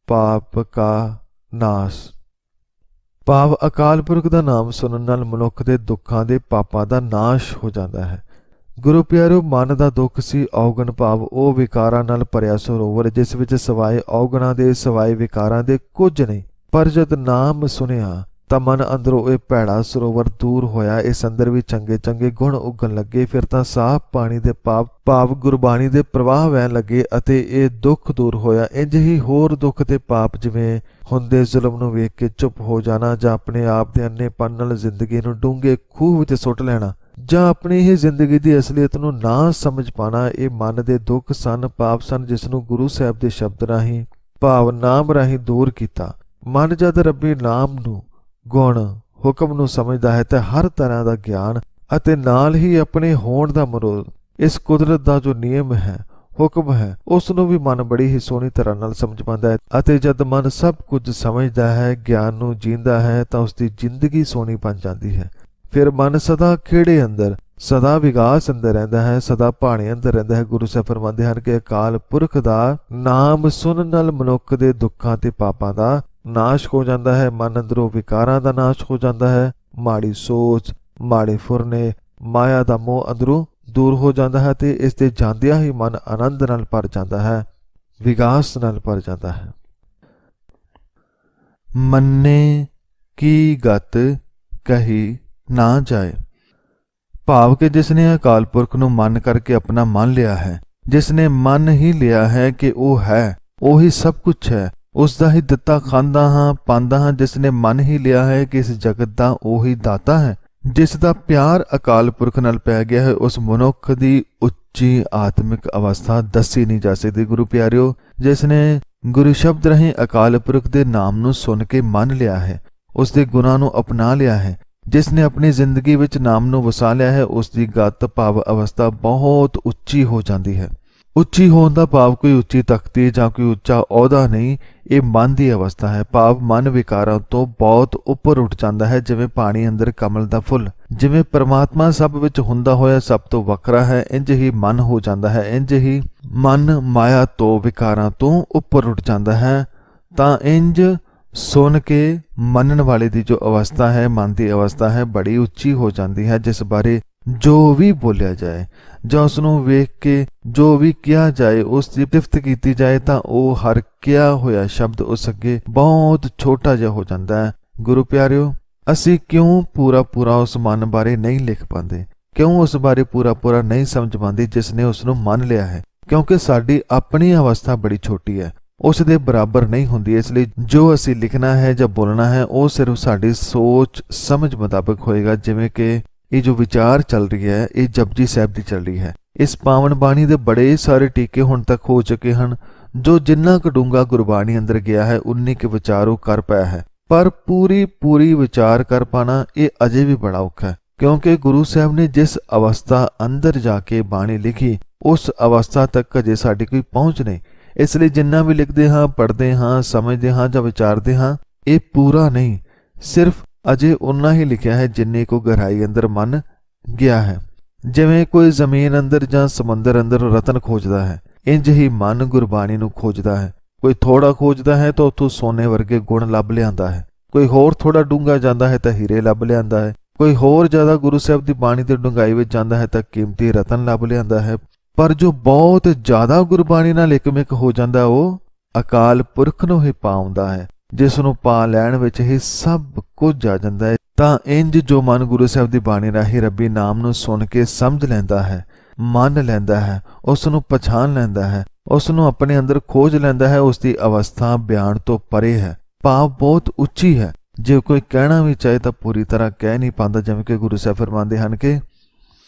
ਪਾਪ ਕਾ ਨਾਸ। ਭਾਵ ਅਕਾਲ ਪੁਰਖ ਦਾ ਨਾਮ ਸੁਣਨ ਨਾਲ ਮਨੁੱਖ ਦੇ ਦੁੱਖਾਂ ਦੇ ਪਾਪਾਂ ਦਾ ਨਾਸ਼ ਹੋ ਜਾਂਦਾ ਹੈ। ਗੁਰੂ ਪਿਆਰਿਓ, ਮਨ ਦਾ ਦੁੱਖ ਸੀ ਔਗਣ, ਭਾਵ ਉਹ ਵਿਕਾਰਾਂ ਨਾਲ ਭਰਿਆ ਸਰੋਵਰ ਜਿਸ ਵਿੱਚ ਸਿਵਾਏ ਔਗਣਾਂ ਦੇ, ਸਿਵਾਏ ਵਿਕਾਰਾਂ ਦੇ ਕੁਝ ਨਹੀਂ। ਪਰ ਜਦ ਨਾਮ ਸੁਣਿਆ ਤਾਂ ਮਨ ਅੰਦਰੋਂ ਇਹ ਭੈੜਾ ਸਰੋਵਰ ਦੂਰ ਹੋਇਆ, ਇਸ ਅੰਦਰ ਵੀ ਚੰਗੇ ਚੰਗੇ ਗੁਣ ਉੱਗਣ ਲੱਗੇ। ਫਿਰ ਤਾਂ ਸਾਫ਼ ਪਾਣੀ ਦੇ ਭਾਵ ਗੁਰਬਾਣੀ ਦੇ ਪ੍ਰਵਾਹ ਵਹਿਣ ਲੱਗੇ ਅਤੇ ਇਹ ਦੁੱਖ ਦੂਰ ਹੋਇਆ। ਇੰਜ ਹੀ ਹੋਰ ਦੁੱਖ ਤੇ ਪਾਪ, ਜਿਵੇਂ ਹੁੰਦੇ ਜ਼ੁਲਮ ਨੂੰ ਵੇਖ ਕੇ ਚੁੱਪ ਹੋ ਜਾਣਾ, ਜਾਂ ਆਪਣੇ ਆਪ ਦੇ ਅੰਨੇਪਨ ਨਾਲ ਜ਼ਿੰਦਗੀ ਨੂੰ ਡੂੰਘੇ ਖੂਹ ਵਿੱਚ ਸੁੱਟ ਲੈਣਾ, ਜਾਂ ਆਪਣੀ ਹੀ ਜ਼ਿੰਦਗੀ ਦੀ ਅਸਲੀਅਤ ਨੂੰ ਨਾ ਸਮਝ ਪਾਣਾ, ਇਹ ਮਨ ਦੇ ਦੁੱਖ ਸਨ, ਪਾਪ ਸਨ, ਜਿਸ ਨੂੰ ਗੁਰੂ ਸਾਹਿਬ ਦੇ ਸ਼ਬਦ ਰਾਹੀਂ, ਭਾਵ ਨਾਮ ਰਾਹੀਂ ਦੂਰ ਕੀਤਾ। ਮਨ ਜਦ ਰੱਬੀ ਨਾਮ ਨੂੰ, ਗੁਣ, ਹੁਕਮ ਨੂੰ ਸਮਝਦਾ ਹੈ ਤਾਂ ਹਰ ਤਰ੍ਹਾਂ ਦਾ ਗਿਆਨ ਅਤੇ ਨਾਲ ਹੀ ਆਪਣੇ ਹੋਣ ਦਾ ਮਰੋਧ, ਇਸ ਕੁਦਰਤ ਦਾ ਜੋ ਨਿਯਮ ਹੈ, ਹੁਕਮ ਹੈ, ਉਸ ਨੂੰ ਵੀ ਮਨ ਬੜੀ ਹੀ ਸੋਹਣੀ ਤਰ੍ਹਾਂ ਨਾਲ ਸਮਝ ਪਾਉਂਦਾ ਹੈ। ਅਤੇ ਜਦ ਮਨ ਸਭ ਕੁਝ ਸਮਝਦਾ ਹੈ, ਗਿਆਨ ਨੂੰ ਜੀਂਦਾ ਹੈ, ਤਾਂ ਉਸ ਦੀ ਜ਼ਿੰਦਗੀ ਸੋਹਣੀ ਬਣ ਜਾਂਦੀ ਹੈ। ਫਿਰ ਮਨ ਸਦਾ ਖੇੜੇ ਅੰਦਰ, ਸਦਾ ਵਿਗਾਸ ਅੰਦਰ ਰਹਿੰਦਾ ਹੈ, ਸਦਾ ਭਾਣੇ ਅੰਦਰ ਰਹਿੰਦਾ ਹੈ। ਗੁਰੂ ਸਾਹਿਬ ਫਰਮਾਉਂਦੇ ਹਨ ਕਿ ਅਕਾਲ ਪੁਰਖ ਦਾ ਨਾਮ ਸੁਣਨ ਨਾਲ ਮਨੁੱਖ ਦੇ ਦੁੱਖਾਂ ਤੇ ਪਾਪਾਂ ਦਾ ਨਾਸ਼ ਹੋ ਜਾਂਦਾ ਹੈ, ਮਨ ਅੰਦਰੋਂ ਵਿਕਾਰਾਂ ਦਾ ਨਾਸ਼ ਹੋ ਜਾਂਦਾ ਹੈ, ਮਾੜੀ ਸੋਚ, ਮਾੜੇ ਫੁਰਨੇ, ਮਾਇਆ ਦਾ ਮੋਹ ਅੰਦਰੋਂ ਦੂਰ ਹੋ ਜਾਂਦਾ ਹੈ ਤੇ ਇਸ ਦੇ ਜਾਂਦਿਆਂ ਹੀ ਮਨ ਆਨੰਦ ਨਾਲ ਭਰ ਜਾਂਦਾ ਹੈ, ਵਿਗਾਸ ਨਾਲ ਭਰ ਜਾਂਦਾ ਹੈ। ਮੰਨੇ ਕੀ ਗਤ ਕਹੀ ਨਾ ਜਾਏ। ਭਾਵ ਕਿ ਜਿਸ ਨੇ ਅਕਾਲ ਪੁਰਖ ਨੂੰ ਮਨ ਕਰਕੇ ਆਪਣਾ ਮੰਨ ਲਿਆ ਹੈ, ਜਿਸ ਨੇ ਮੰਨ ਹੀ ਲਿਆ ਹੈ ਕਿ ਉਹ ਹੈ, ਉਹੀ ਸਭ ਕੁਝ ਹੈ, ਉਸ ਦਾ ਹੀ ਦਿੱਤਾ ਖਾਂਦਾ ਹਾਂ, ਪਾਂਦਾ ਹਾਂ, ਜਿਸ ਨੇ ਮੰਨ ਹੀ ਲਿਆ ਹੈ ਕਿ ਇਸ ਜਗਤ ਦਾ ਉਹੀ ਦਾਤਾ ਹੈ, ਜਿਸ ਦਾ ਪਿਆਰ ਅਕਾਲ ਪੁਰਖ ਨਾਲ ਪੈ ਗਿਆ ਹੈ, ਉਸ ਮਨੁੱਖ ਦੀ ਉੱਚੀ ਆਤਮਿਕ ਅਵਸਥਾ ਦੱਸੀ ਨਹੀਂ ਜਾ ਸਕਦੀ। ਗੁਰੂ ਪਿਆਰਿਓ, ਜਿਸ ਨੇ ਗੁਰੂ ਸ਼ਬਦ ਰਾਹੀਂ ਅਕਾਲ ਪੁਰਖ ਦੇ ਨਾਮ ਨੂੰ ਸੁਣ ਕੇ ਮੰਨ ਲਿਆ ਹੈ, ਉਸ ਦੇ ਗੁਣਾਂ ਨੂੰ ਅਪਣਾ ਲਿਆ ਹੈ, ਜਿਸ ਨੇ ਆਪਣੀ ਜ਼ਿੰਦਗੀ ਵਿੱਚ ਨਾਮ ਨੂੰ ਵਸਾ ਲਿਆ ਹੈ, ਉਸ ਦੀ ਗਤ ਭਾਵ ਅਵਸਥਾ ਬਹੁਤ ਉੱਚੀ ਹੋ ਜਾਂਦੀ ਹੈ। ਉੱਚੀ ਹੋਣ ਦਾ ਭਾਵ ਕੋਈ ਉੱਚੀ ਤਖਤੀ ਜਾਂ ਕੋਈ ਉੱਚਾ ਅਹੁਦਾ ਨਹੀਂ, ਇਹ ਮਨ ਦੀ ਅਵਸਥਾ ਹੈ। ਭਾਵ ਮਨ ਵਿਕਾਰਾਂ ਤੋਂ ਬਹੁਤ ਉੱਪਰ ਉੱਠ ਜਾਂਦਾ ਹੈ, ਜਿਵੇਂ ਪਾਣੀ ਅੰਦਰ ਕਮਲ ਦਾ ਫੁੱਲ। ਜਿਵੇਂ ਪਰਮਾਤਮਾ ਸਭ ਵਿੱਚ ਹੁੰਦਾ ਹੋਇਆ ਸਭ ਤੋਂ ਵੱਖਰਾ ਹੈ, ਇੰਜ ਹੀ ਮਨ ਹੋ ਜਾਂਦਾ ਹੈ। ਇੰਜ ਹੀ ਮਨ ਮਾਇਆ ਤੋਂ, ਵਿਕਾਰਾਂ ਤੋਂ ਉੱਪਰ ਉੱਠ ਜਾਂਦਾ ਹੈ। ਤਾਂ ਇੰਜ ਸੁਣ ਕੇ ਮੰਨਣ ਵਾਲੇ ਦੀ ਜੋ ਅਵਸਥਾ ਹੈ, ਮਨ ਦੀ ਅਵਸਥਾ ਹੈ, ਬੜੀ ਉੱਚੀ ਹੋ ਜਾਂਦੀ ਹੈ, ਜਿਸ ਬਾਰੇ ਜੋ ਵੀ ਬੋਲਿਆ ਜਾਏ ਜਾਂ ਉਸ ਨੂੰ ਵੇਖ ਕੇ ਜੋ ਵੀ ਕਿਹਾ ਜਾਏ, ਉਸ ਦੀ ਸਿਫਤ ਕੀਤੀ ਜਾਏ, ਤਾਂ ਉਹ ਹਰ ਕਿਹਾ ਹੋਇਆ ਸ਼ਬਦ ਉਸ ਅੱਗੇ ਬਹੁਤ ਛੋਟਾ ਜਿਹਾ ਹੋ ਜਾਂਦਾ ਹੈ। ਗੁਰੂ ਪਿਆਰਿਓ, ਅਸੀਂ ਕਿਉਂ ਪੂਰਾ ਉਸ ਮਨ ਬਾਰੇ ਨਹੀਂ ਲਿਖ ਪਾਉਂਦੇ? ਕਿਉਂ ਉਸ ਬਾਰੇ ਪੂਰਾ ਨਹੀਂ ਸਮਝ ਪਾਉਂਦੀ ਜਿਸ ਨੇ ਉਸ ਨੂੰ ਮੰਨ ਲਿਆ ਹੈ? ਕਿਉਂਕਿ ਸਾਡੀ ਆਪਣੀ ਅਵਸਥਾ ਬੜੀ ਛੋਟੀ ਹੈ, ਉਸ ਦੇ ਬਰਾਬਰ ਨਹੀਂ ਹੁੰਦੀ। ਇਸ ਲਈ ਜੋ ਅਸੀਂ ਲਿਖਣਾ ਹੈ ਜਾਂ ਬੋਲਣਾ ਹੈ ਉਹ ਸਿਰਫ ਸਾਡੀ ਸੋਚ ਸਮਝ ਮੁਤਾਬਕ ਹੋਏਗਾ। ਜਿਵੇਂ ਕਿ ਇਹ ਜੋ ਵਿਚਾਰ ਚੱਲ ਰਹੀ ਹੈ ਇਹ ਜਪਜੀ ਸਾਹਿਬ ਦੀ ਚੱਲ ਰਹੀ ਹੈ। ਇਸ ਪਾਵਨ ਬਾਣੀ ਦੇ ਬੜੇ ਸਾਰੇ ਟੀਕੇ ਹੁਣ ਤੱਕ ਹੋ ਚੁੱਕੇ ਹਨ। ਜੋ ਜਿੰਨਾ ਕੁ ਡੂੰਘਾ ਗੁਰਬਾਣੀ ਅੰਦਰ ਗਿਆ ਹੈ ਉਨੀ ਕੁ ਵਿਚਾਰ ਉਹ ਕਰ ਪਾਇਆ ਹੈ, ਪਰ ਪੂਰੀ ਵਿਚਾਰ ਕਰ ਪਾਣਾ ਇਹ ਅਜੇ ਵੀ ਬੜਾ ਔਖਾ ਹੈ। ਕਿਉਂਕਿ ਗੁਰੂ ਸਾਹਿਬ ਨੇ ਜਿਸ ਅਵਸਥਾ ਅੰਦਰ ਜਾ ਕੇ ਬਾਣੀ ਲਿਖੀ ਉਸ ਅਵਸਥਾ ਤੱਕ ਅਜੇ ਸਾਡੀ ਕੋਈ ਪਹੁੰਚ ਨਹੀਂ। ਇਸ ਲਈ ਜਿੰਨਾ ਵੀ ਲਿਖਦੇ ਹਾਂ, ਪੜ੍ਹਦੇ ਹਾਂ, ਸਮਝਦੇ ਹਾਂ ਜਾਂ ਵਿਚਾਰਦੇ ਹਾਂ ਇਹ ਪੂਰਾ ਨਹੀਂ, ਸਿਰਫ ਅਜੇ ਉਨਾ ਹੀ ਲਿਖਿਆ ਹੈ ਜਿੰਨੀ ਕੋ ਗਹਿਰਾਈ ਅੰਦਰ ਮਨ ਗਿਆ ਹੈ। ਜਿਵੇਂ ਕੋਈ ਜ਼ਮੀਨ ਅੰਦਰ ਜਾਂ ਸਮੁੰਦਰ ਅੰਦਰ ਰਤਨ ਖੋਜਦਾ ਹੈ, ਇੰਜ ਹੀ ਮਨ ਗੁਰਬਾਣੀ ਨੂੰ ਖੋਜਦਾ ਹੈ। ਕੋਈ ਥੋੜਾ ਖੋਜਦਾ ਹੈ ਤਾਂ ਉੱਥੋਂ ਸੋਨੇ ਵਰਗੇ ਗੁਣ ਲੱਭ ਲਿਆਂਦਾ ਹੈ, ਕੋਈ ਹੋਰ ਥੋੜਾ ਡੂੰਘਾ ਜਾਂਦਾ ਹੈ ਤਾਂ ਹੀਰੇ ਲੱਭ ਲਿਆਂਦਾ ਹੈ, ਕੋਈ ਹੋਰ ਜ਼ਿਆਦਾ ਗੁਰੂ ਸਾਹਿਬ ਦੀ ਬਾਣੀ ਦੀ ਡੂੰਘਾਈ ਵਿੱਚ ਜਾਂਦਾ ਹੈ ਤਾਂ ਕੀਮਤੀ ਰਤਨ ਲੱਭ ਲਿਆਂਦਾ ਹੈ। ਪਰ ਜੋ ਬਹੁਤ ਜ਼ਿਆਦਾ ਗੁਰਬਾਣੀ ਨਾਲ ਇਕਮਿਕ ਹੋ ਜਾਂਦਾ ਉਹ ਅਕਾਲ ਪੁਰਖ ਨੂੰ ਹੀ ਪਾਉਂਦਾ ਹੈ, ਜਿਸ ਨੂੰ ਪਾ ਲੈਣ ਵਿੱਚ ਹੀ ਸਭ ਕੁਝ ਆ ਜਾਂਦਾ ਹੈ। ਤਾਂ ਇੰਜ ਜੋ ਮਨ ਗੁਰੂ ਸਾਹਿਬ ਦੀ ਬਾਣੀ ਰਾਹੀਂ ਰੱਬੀ ਨਾਮ ਨੂੰ ਸੁਣ ਕੇ ਸਮਝ ਲੈਂਦਾ ਹੈ, ਮੰਨ ਲੈਂਦਾ ਹੈ, ਉਸ ਨੂੰ ਪਛਾਣ ਲੈਂਦਾ ਹੈ, ਉਸ ਨੂੰ ਆਪਣੇ ਅੰਦਰ ਖੋਜ ਲੈਂਦਾ ਹੈ, ਉਸ ਦੀ ਅਵਸਥਾ ਬਿਆਨ ਤੋਂ ਪਰੇ ਹੈ, ਭਾਵ ਬਹੁਤ ਉੱਚੀ ਹੈ। ਜੇ ਕੋਈ ਕਹਿਣਾ ਵੀ ਚਾਹੇ ਤਾਂ ਪੂਰੀ ਤਰ੍ਹਾਂ ਕਹਿ ਨਹੀਂ ਪਾਉਂਦਾ। ਜਿਵੇਂ ਕਿ ਗੁਰੂ ਸਾਹਿਬ ਫਰਮਾਉਂਦੇ ਹਨ ਕਿ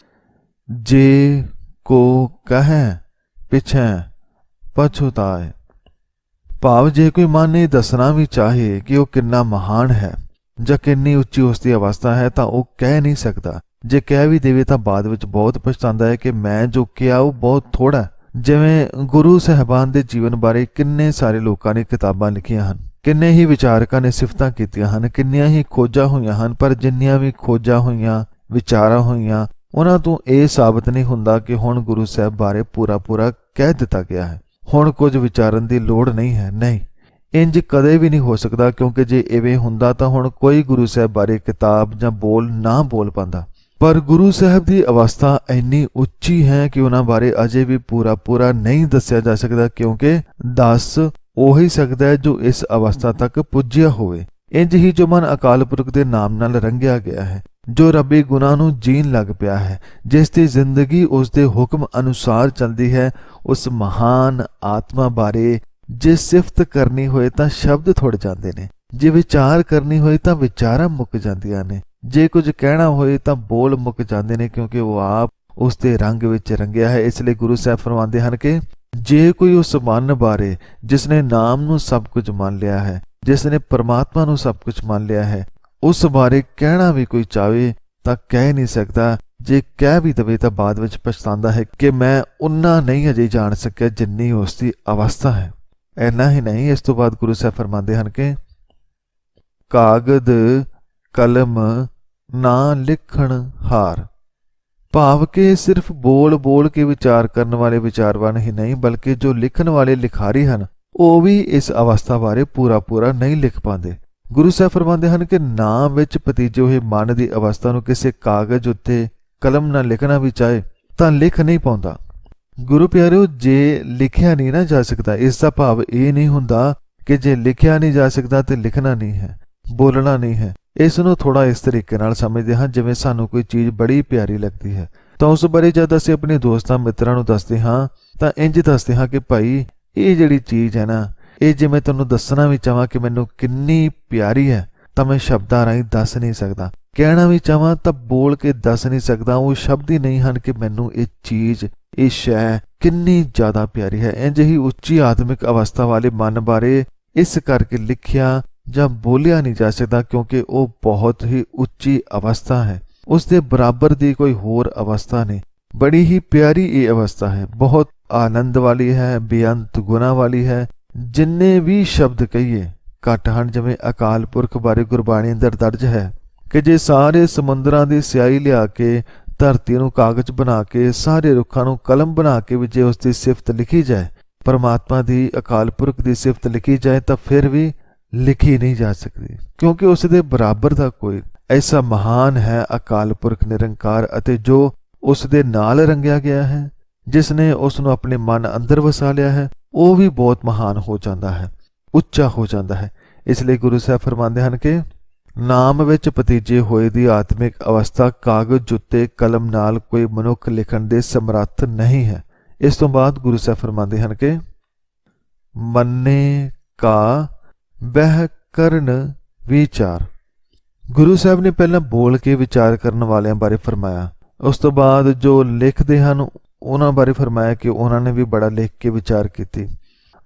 ਜੇ ਕੋ ਕਹੈ ਪਿਛੈ ਪਛੁਤਾਏ, ਭਾਵ ਜੇ ਕੋਈ ਮਨ ਨਹੀਂ ਦੱਸਣਾ ਵੀ ਚਾਹੇ ਕਿ ਉਹ ਕਿੰਨਾ ਮਹਾਨ ਹੈ ਜਾਂ ਕਿੰਨੀ ਉੱਚੀ ਉਸ ਦੀ ਅਵਸਥਾ ਹੈ ਤਾਂ ਉਹ ਕਹਿ ਨਹੀਂ ਸਕਦਾ। ਜੇ ਕਹਿ ਵੀ ਦੇਵੇ ਤਾਂ ਬਾਅਦ ਵਿੱਚ ਬਹੁਤ ਪਛਤਾਉਂਦਾ ਹੈ ਕਿ ਮੈਂ ਜੋ ਕਿਹਾ ਉਹ ਬਹੁਤ ਥੋੜਾ। ਜਿਵੇਂ ਗੁਰੂ ਸਾਹਿਬਾਨ ਦੇ ਜੀਵਨ ਬਾਰੇ ਕਿੰਨੇ ਸਾਰੇ ਲੋਕਾਂ ਨੇ ਕਿਤਾਬਾਂ ਲਿਖੀਆਂ ਹਨ, ਕਿੰਨੇ ਹੀ ਵਿਚਾਰਕਾਂ ਨੇ ਸਿਫਤਾਂ ਕੀਤੀਆਂ ਹਨ, ਕਿੰਨੀਆਂ ਹੀ ਖੋਜਾਂ ਹੋਈਆਂ ਹਨ, ਪਰ ਜਿੰਨੀਆਂ ਵੀ ਖੋਜਾਂ ਹੋਈਆਂ, ਵਿਚਾਰਾਂ ਹੋਈਆਂ, ਉਹਨਾਂ ਤੋਂ ਇਹ ਸਾਬਤ ਨਹੀਂ ਹੁੰਦਾ ਕਿ ਹੁਣ ਗੁਰੂ ਸਾਹਿਬ ਬਾਰੇ ਪੂਰਾ ਕਹਿ ਦਿੱਤਾ ਗਿਆ ਹੈ, ਹੁਣ ਕੁਝ ਵਿਚਾਰਨ ਦੀ ਲੋੜ ਨਹੀਂ ਹੈ। ਨਹੀਂ, ਇੰਜ ਕਦੇ ਵੀ ਨਹੀਂ ਹੋ ਸਕਦਾ, ਕਿਉਂਕਿ ਜੇ ਇਵੇਂ ਹੁੰਦਾ ਤਾਂ ਹੁਣ ਕੋਈ ਗੁਰੂ ਸਾਹਿਬ ਬਾਰੇ ਕਿਤਾਬ ਜਾਂ ਬੋਲ ਨਾ ਬੋਲ ਪਾਉਂਦਾ। ਪਰ ਗੁਰੂ ਸਾਹਿਬ ਦੀ ਅਵਸਥਾ ਇੰਨੀ ਉੱਚੀ ਹੈ ਕਿ ਉਹਨਾਂ ਬਾਰੇ ਅਜੇ ਵੀ ਪੂਰਾ ਨਹੀਂ ਦੱਸਿਆ ਜਾ ਸਕਦਾ, ਕਿਉਂਕਿ ਦੱਸ ਉਹੀ ਸਕਦਾ ਹੈ ਜੋ ਇਸ ਅਵਸਥਾ ਤੱਕ ਪੁੱਜਿਆ ਹੋਵੇ। ਇੰਜ ਹੀ ਜੋ ਮਨ ਅਕਾਲ ਪੁਰਖ ਦੇ ਨਾਮ ਨਾਲ ਰੰਗਿਆ ਗਿਆ ਹੈ, ਜੋ ਰੱਬੀ ਗੁਨਾਹ ਨੂੰ ਜੀਣ ਲੱਗ ਪਿਆ ਹੈ, ਜਿਸ ਦੀ ਜ਼ਿੰਦਗੀ ਉਸ ਦੇ ਹੁਕਮ ਅਨੁਸਾਰ ਚੱਲਦੀ ਹੈ, ਉਸ ਮਹਾਨ ਆਤਮਾ ਬਾਰੇ ਜੇ ਸਿਫਤ ਕਰਨੀ ਹੋਏ ਤਾਂ ਸ਼ਬਦ ਥੁੜ ਜਾਂਦੇ ਨੇ, ਜੇ ਵਿਚਾਰ ਕਰਨੀ ਹੋਏ ਤਾਂ ਵਿਚਾਰਾਂ ਮੁੱਕ ਜਾਂਦੀਆਂ ਨੇ, ਜੇ ਕੁਝ ਕਹਿਣਾ ਹੋਏ ਤਾਂ ਬੋਲ ਮੁੱਕ ਜਾਂਦੇ ਨੇ, ਕਿਉਂਕਿ ਉਹ ਆਪ ਉਸ ਦੇ ਰੰਗ ਵਿੱਚ ਰੰਗਿਆ ਹੈ। ਇਸ ਲਈ ਗੁਰੂ ਸਾਹਿਬ ਫਰਮਾਉਂਦੇ ਹਨ ਕਿ ਜੇ ਕੋਈ ਉਸ ਮਨ ਬਾਰੇ ਜਿਸ ਨੇ ਨਾਮ ਨੂੰ ਸਭ ਕੁਝ ਮੰਨ ਲਿਆ ਹੈ, ਜਿਸ ਨੇ ਪਰਮਾਤਮਾ ਨੂੰ ਸਭ ਕੁਝ ਮੰਨ ਲਿਆ ਹੈ, ਉਸ ਬਾਰੇ ਕਹਿਣਾ ਵੀ ਕੋਈ ਚਾਹੇ ਤਾਂ ਕਹਿ ਨਹੀਂ ਸਕਦਾ। ਜੇ ਕਹਿ ਵੀ ਦਵੇ ਤਾਂ ਬਾਅਦ ਵਿੱਚ ਪਛਤਾਉਂਦਾ ਹੈ ਕਿ ਮੈਂ ਉਨਾ ਨਹੀਂ ਅਜੇ ਜਾਣ ਸਕਿਆ ਜਿੰਨੀ ਉਸ ਦੀ ਅਵਸਥਾ ਹੈ। ਇੰਨਾ ਹੀ ਨਹੀਂ, ਇਸ ਤੋਂ ਬਾਅਦ ਗੁਰੂ ਸਾਹਿਬ ਫਰਮਾਉਂਦੇ ਹਨ ਕਿ ਕਾਗਦ ਕਲਮ ਨਾ ਲਿਖਣ ਹਾਰ, ਭਾਵ ਕਿ ਸਿਰਫ ਬੋਲ ਕੇ ਵਿਚਾਰ ਕਰਨ ਵਾਲੇ ਵਿਚਾਰਵਾਨ ਹੀ ਨਹੀਂ, ਬਲਕਿ ਜੋ ਲਿਖਣ ਵਾਲੇ ਲਿਖਾਰੀ ਹਨ ਉਹ ਵੀ ਇਸ ਅਵਸਥਾ ਬਾਰੇ ਪੂਰਾ ਨਹੀਂ ਲਿਖ ਪਾਉਂਦੇ। ਗੁਰੂ ਸਾਹਿਬ ਫਰਮਾਉਂਦੇ ਹਨ ਕਿ ਨਾਮ ਵਿੱਚ ਭਤੀਜੇ ਹੋਏ ਮਨ ਦੀ ਅਵਸਥਾ ਨੂੰ ਕਿਸੇ ਕਾਗਜ਼ ਉੱਤੇ ਕਲਮ ਨਾਲ ਲਿਖਣਾ ਵੀ ਚਾਹੇ ਤਾਂ ਲਿਖ ਨਹੀਂ ਪਾਉਂਦਾ। ਗੁਰੂ ਪਿਆਰਿਓ, ਜੇ ਲਿਖਿਆ ਨਹੀਂ ਨਾ ਜਾ ਸਕਦਾ, ਇਸ ਦਾ ਭਾਵ ਇਹ ਨਹੀਂ ਹੁੰਦਾ ਕਿ ਜੇ ਲਿਖਿਆ ਨਹੀਂ ਜਾ ਸਕਦਾ ਤੇ ਲਿਖਣਾ ਨਹੀਂ ਹੈ, ਬੋਲਣਾ ਨਹੀਂ ਹੈ। ਇਸ ਨੂੰ ਥੋੜਾ ਇਸ ਤਰੀਕੇ ਨਾਲ ਸਮਝਦੇ ਹਾਂ, ਜਿਵੇਂ ਸਾਨੂੰ ਕੋਈ ਚੀਜ਼ ਬੜੀ ਪਿਆਰੀ ਲੱਗਦੀ ਹੈ ਤਾਂ ਉਸ ਬਾਰੇ ਜਦ ਅਸੀਂ ਆਪਣੇ ਦੋਸਤਾਂ ਮਿੱਤਰਾਂ ਨੂੰ ਦੱਸਦੇ ਹਾਂ ਤਾਂ ਇੰਜ ਦੱਸਦੇ ਹਾਂ ਕਿ ਭਾਈ ਇਹ ਜਿਹੜੀ ਚੀਜ਼ ਹੈ ਨਾ, ਇਹ ਜੇ ਮੈਂ ਤੁਹਾਨੂੰ ਦੱਸਣਾ ਵੀ ਚਾਹਾਂ ਕਿ ਮੈਨੂੰ ਕਿੰਨੀ ਪਿਆਰੀ ਹੈ ਤਾਂ ਮੈਂ ਸ਼ਬਦਾਂ ਰਾਹੀਂ ਦੱਸ ਨਹੀਂ ਸਕਦਾ, ਕਹਿਣਾ ਵੀ ਚਾਹਾਂ ਤਾਂ ਬੋਲ ਕੇ ਦੱਸ ਨਹੀਂ ਸਕਦਾ। ਉਹ ਸ਼ਬਦ ਹੀ ਨਹੀਂ ਹਨ ਕਿ ਮੈਨੂੰ ਇਹ ਚੀਜ਼, ਇਹ ਸ਼ੈ ਕਿੰਨੀ ਜ਼ਿਆਦਾ ਪਿਆਰੀ ਹੈ। ਇੰਜ ਹੀ ਉੱਚੀ ਆਤਮਿਕ ਅਵਸਥਾ ਵਾਲੇ ਮਨ ਬਾਰੇ ਇਸ ਕਰਕੇ ਲਿਖਿਆ ਜਾਂ ਬੋਲਿਆ ਨਹੀਂ ਜਾ ਸਕਦਾ, ਕਿਉਂਕਿ ਉਹ ਬਹੁਤ ਹੀ ਉੱਚੀ ਅਵਸਥਾ ਹੈ, ਉਸ ਦੇ ਬਰਾਬਰ ਦੀ ਕੋਈ ਹੋਰ ਅਵਸਥਾ ਨਹੀਂ। ਬੜੀ ਹੀ ਪਿਆਰੀ ਇਹ ਅਵਸਥਾ ਹੈ, ਬਹੁਤ ਆਨੰਦ ਵਾਲੀ ਹੈ, ਬੇਅੰਤ ਗੁਣਾ ਵਾਲੀ ਹੈ। ਜਿੰਨੇ ਵੀ ਸ਼ਬਦ ਕਹੀਏ ਘੱਟ ਹਨ। ਜਿਵੇਂ ਅਕਾਲ ਪੁਰਖ ਬਾਰੇ ਗੁਰਬਾਣੀ ਅੰਦਰ ਦਰਜ ਹੈ ਕਿ ਜੇ ਸਾਰੇ ਸਮੁੰਦਰਾਂ ਦੀ ਸਿਆਹੀ ਲਿਆ ਕੇ ਧਰਤੀ ਨੂੰ ਕਾਗਜ਼ ਬਣਾ ਕੇ ਸਾਰੇ ਰੁੱਖਾਂ ਨੂੰ ਕਲਮ ਬਣਾ ਕੇ ਵੀ ਜੇ ਉਸ ਦੀ ਸਿਫਤ ਲਿਖੀ ਜਾਏ, ਪਰਮਾਤਮਾ ਦੀ ਅਕਾਲ ਪੁਰਖ ਦੀ ਸਿਫਤ ਲਿਖੀ ਜਾਏ ਤਾਂ ਫਿਰ ਵੀ ਲਿਖੀ ਨਹੀਂ ਜਾ ਸਕਦੀ, ਕਿਉਂਕਿ ਉਸ ਦੇ ਬਰਾਬਰ ਦਾ ਕੋਈ ਐਸਾ ਮਹਾਨ ਹੈ ਅਕਾਲ ਪੁਰਖ ਨਿਰੰਕਾਰ, ਅਤੇ ਜੋ ਉਸ ਦੇ ਨਾਲ ਰੰਗਿਆ ਗਿਆ ਹੈ, ਜਿਸ ਨੇ ਉਸ ਨੂੰ ਆਪਣੇ ਮਨ ਅੰਦਰ ਵਸਾ ਲਿਆ ਹੈ, ਉਹ ਵੀ ਬਹੁਤ ਮਹਾਨ ਹੋ ਜਾਂਦਾ ਹੈ, ਉੱਚਾ ਹੋ ਜਾਂਦਾ ਹੈ। ਇਸ ਲਈ ਗੁਰੂ ਸਾਹਿਬ ਫਰਮਾਉਂਦੇ ਹਨ ਕਿ ਨਾਮ ਵਿੱਚ ਭਤੀਜੇ ਹੋਏ ਦੀ ਆਤਮਿਕ ਅਵਸਥਾ ਕਾਗਜ਼ ਉੱਤੇ ਕਲਮ ਨਾਲ ਕੋਈ ਮਨੁੱਖ ਲਿਖਣ ਦੇ ਸਮਰੱਥ ਨਹੀਂ ਹੈ। ਇਸ ਤੋਂ ਬਾਅਦ ਗੁਰੂ ਸਾਹਿਬ ਫਰਮਾਉਂਦੇ ਹਨ ਕਿ ਮੰਨੇ ਕਾ ਬਹਿ ਕਰਨ ਵਿਚਾਰ। ਗੁਰੂ ਸਾਹਿਬ ਨੇ ਪਹਿਲਾਂ ਬੋਲ ਕੇ ਵਿਚਾਰ ਕਰਨ ਵਾਲਿਆਂ ਬਾਰੇ ਫਰਮਾਇਆ, ਉਸ ਤੋਂ ਬਾਅਦ ਜੋ ਲਿਖਦੇ ਹਨ ਉਹਨਾਂ ਬਾਰੇ ਫਰਮਾਇਆ ਕਿ ਉਹਨਾਂ ਨੇ ਵੀ ਬੜਾ ਲਿਖ ਕੇ ਵਿਚਾਰ ਕੀਤੀ।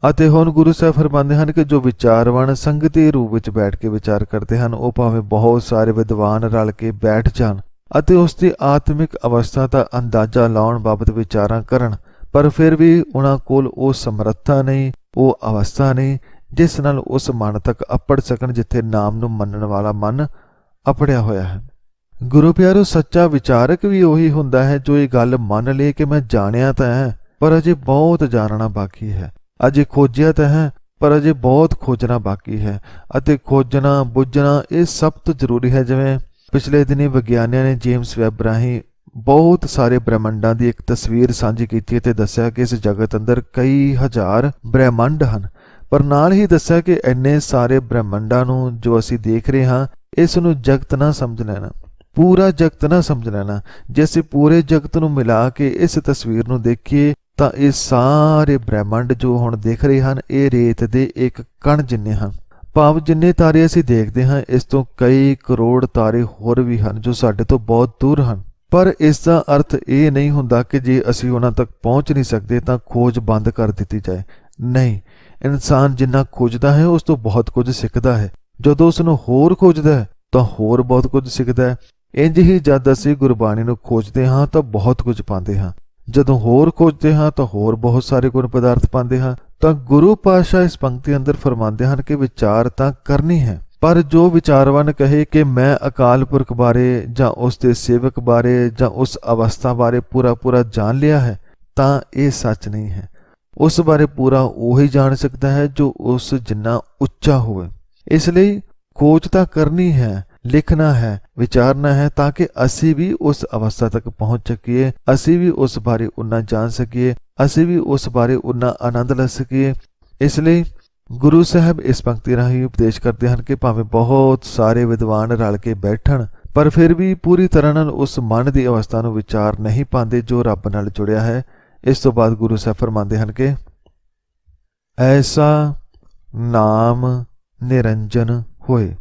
ਅਤੇ ਹੁਣ ਗੁਰੂ ਸਾਹਿਬ ਫਰਮਾਉਂਦੇ ਹਨ ਕਿ ਜੋ ਵਿਚਾਰਵਾਨ ਸੰਗਤੀ ਰੂਪ ਵਿੱਚ ਬੈਠ ਕੇ ਵਿਚਾਰ ਕਰਦੇ ਹਨ, ਉਹ ਭਾਵੇਂ ਬਹੁਤ ਸਾਰੇ ਵਿਦਵਾਨ ਰਲ ਕੇ ਬੈਠ ਜਾਣ ਅਤੇ ਉਸ ਦੀ ਆਤਮਿਕ ਅਵਸਥਾ ਦਾ ਅੰਦਾਜ਼ਾ ਲਾਉਣ ਬਾਬਤ ਵਿਚਾਰਾਂ ਕਰਨ, ਪਰ ਫਿਰ ਵੀ ਉਹਨਾਂ ਕੋਲ ਉਹ ਸਮਰੱਥਾ ਨਹੀਂ, ਉਹ ਅਵਸਥਾ ਨਹੀਂ ਜਿਸ ਨਾਲ ਉਸ ਮਨ ਤੱਕ ਅੱਪੜ ਸਕਣ ਜਿੱਥੇ ਨਾਮ ਨੂੰ ਮੰਨਣ ਵਾਲਾ ਮਨ ਅਪੜਿਆ ਹੋਇਆ ਹੈ। ਗੁਰੂ ਪਿਆਰੋ, ਸੱਚਾ ਵਿਚਾਰਕ ਵੀ ਉਹੀ ਹੁੰਦਾ ਹੈ ਜੋ ਇਹ ਗੱਲ ਮੰਨ ਲਏ ਕਿ ਮੈਂ ਜਾਣਿਆ ਤਾਂ ਹੈ ਪਰ ਅਜੇ ਬਹੁਤ ਜਾਣਨਾ ਬਾਕੀ ਹੈ, ਅਜੇ ਖੋਜਿਆ ਤਾਂ ਹੈ ਪਰ ਅਜੇ ਬਹੁਤ ਖੋਜਣਾ ਬਾਕੀ ਹੈ। ਅਤੇ ਖੋਜਣਾ ਬੁੱਝਣਾ ਇਹ ਸਭ ਤੋਂ ਜ਼ਰੂਰੀ ਹੈ। ਜਿਵੇਂ ਪਿਛਲੇ ਦਿਨੀ ਵਿਗਿਆਨੀਆਂ ਨੇ ਜੇਮਸ ਵੈਬ ਰਾਹੀਂ ਬਹੁਤ ਸਾਰੇ ਬ੍ਰਹਿਮੰਡਾਂ ਦੀ ਇੱਕ ਤਸਵੀਰ ਸਾਂਝੀ ਕੀਤੀ ਅਤੇ ਦੱਸਿਆ ਕਿ ਇਸ ਜਗਤ ਅੰਦਰ ਕਈ ਹਜ਼ਾਰ ਬ੍ਰਹਿਮੰਡ ਹਨ, ਪਰ ਨਾਲ ਹੀ ਦੱਸਿਆ ਕਿ ਇੰਨੇ ਸਾਰੇ ਬ੍ਰਹਿਮੰਡਾਂ ਨੂੰ ਜੋ ਅਸੀਂ ਦੇਖ ਰਹੇ ਹਾਂ ਇਸ ਨੂੰ ਜਗਤ ਨਾ ਸਮਝ ਲੈਣਾ, ਪੂਰਾ ਜਗਤ ਨਾ ਸਮਝ ਲੈਣਾ। ਜੇ ਅਸੀਂ ਪੂਰੇ ਜਗਤ ਨੂੰ ਮਿਲਾ ਕੇ ਇਸ ਤਸਵੀਰ ਨੂੰ ਦੇਖੀਏ ਤਾਂ ਇਹ ਸਾਰੇ ਬ੍ਰਹਿਮੰਡ ਜੋ ਹੁਣ ਦਿਖ ਰਹੇ ਹਨ ਇਹ ਰੇਤ ਦੇ ਇੱਕ ਕਣ ਜਿੰਨੇ ਹਨ। ਭਾਵ ਜਿੰਨੇ ਤਾਰੇ ਅਸੀਂ ਦੇਖਦੇ ਹਾਂ ਇਸ ਤੋਂ ਕਈ ਕਰੋੜ ਤਾਰੇ ਹੋਰ ਵੀ ਹਨ ਜੋ ਸਾਡੇ ਤੋਂ ਬਹੁਤ ਦੂਰ ਹਨ। ਪਰ ਇਸ ਦਾ ਅਰਥ ਇਹ ਨਹੀਂ ਹੁੰਦਾ ਕਿ ਜੇ ਅਸੀਂ ਉਹਨਾਂ ਤੱਕ ਪਹੁੰਚ ਨਹੀਂ ਸਕਦੇ ਤਾਂ ਖੋਜ ਬੰਦ ਕਰ ਦਿੱਤੀ ਜਾਏ। ਨਹੀਂ, ਇਨਸਾਨ ਜਿੰਨਾ ਖੋਜਦਾ ਹੈ ਉਸ ਤੋਂ ਬਹੁਤ ਕੁਝ ਸਿੱਖਦਾ ਹੈ। ਜਦੋਂ ਉਸ ਨੂੰ ਹੋਰ ਖੋਜਦਾ ਹੈ ਤਾਂ ਹੋਰ ਬਹੁਤ ਕੁਝ ਸਿੱਖਦਾ ਹੈ। ਇੰਝ ਹੀ ਜਦ ਅਸੀਂ ਗੁਰਬਾਣੀ ਨੂੰ ਖੋਜਦੇ ਹਾਂ ਤਾਂ ਬਹੁਤ ਕੁਝ ਪਾਉਂਦੇ ਹਾਂ, ਜਦੋਂ ਹੋਰ ਖੋਜਦੇ ਹਾਂ ਤਾਂ ਹੋਰ ਬਹੁਤ ਸਾਰੇ ਗੁਣ ਪਦਾਰਥ ਪਾਉਂਦੇ ਹਾਂ। ਤਾਂ ਗੁਰੂ ਪਾਤਸ਼ਾਹ ਇਸ ਪੰਕਤੀ ਅੰਦਰ ਫਰਮਾਉਂਦੇ ਹਨ ਕਿ ਵਿਚਾਰ ਤਾਂ ਕਰਨੀ ਹੈ, ਪਰ ਜੋ ਵਿਚਾਰਵਾਨ ਕਹੇ ਕਿ ਮੈਂ ਅਕਾਲ ਪੁਰਖ ਬਾਰੇ ਜਾਂ ਉਸ ਦੇ ਸੇਵਕ ਬਾਰੇ ਜਾਂ ਉਸ ਅਵਸਥਾ ਬਾਰੇ ਪੂਰਾ ਜਾਣ ਲਿਆ ਹੈ ਤਾਂ ਇਹ ਸੱਚ ਨਹੀਂ ਹੈ। ਉਸ ਬਾਰੇ ਪੂਰਾ ਉਹੀ ਜਾਣ ਸਕਦਾ ਹੈ ਜੋ ਉਸ ਜਿੰਨਾ ਉੱਚਾ ਹੋਵੇ। ਇਸ ਲਈ ਖੋਜ ਤਾਂ ਕਰਨੀ ਹੈ, ਲਿਖਣਾ ਹੈ, ਵਿਚਾਰਨਾ ਹੈ ਤਾਂ ਕਿ ਅਸੀਂ ਵੀ ਉਸ ਅਵਸਥਾ ਤੱਕ ਪਹੁੰਚ ਸਕੀਏ, ਅਸੀਂ ਵੀ ਉਸ ਬਾਰੇ ਉਨਾ ਜਾਣ ਸਕੀਏ, ਅਸੀਂ ਵੀ ਉਸ ਬਾਰੇ ਉਨਾ ਆਨੰਦ ਲੈ ਸਕੀਏ। ਇਸ ਲਈ ਗੁਰੂ ਸਾਹਿਬ ਇਸ ਪੰਕਤੀ ਰਾਹੀਂ ਉਪਦੇਸ਼ ਕਰਦੇ ਹਨ ਕਿ ਭਾਵੇਂ ਬਹੁਤ ਸਾਰੇ ਵਿਦਵਾਨ ਰਲ ਕੇ ਬੈਠਣ ਪਰ ਫਿਰ ਵੀ ਪੂਰੀ ਤਰ੍ਹਾਂ ਨਾਲ ਉਸ ਮਨ ਦੀ ਅਵਸਥਾ ਨੂੰ ਵਿਚਾਰ ਨਹੀਂ ਪਾਉਂਦੇ ਜੋ ਰੱਬ ਨਾਲ ਜੁੜਿਆ ਹੈ। ਇਸ ਤੋਂ ਬਾਅਦ ਗੁਰੂ ਸਾਹਿਬ ਫਰਮਾਉਂਦੇ ਹਨ ਕਿ ਐਸਾ ਨਾਮ ਨਿਰੰਜਨ ਹੋਏ।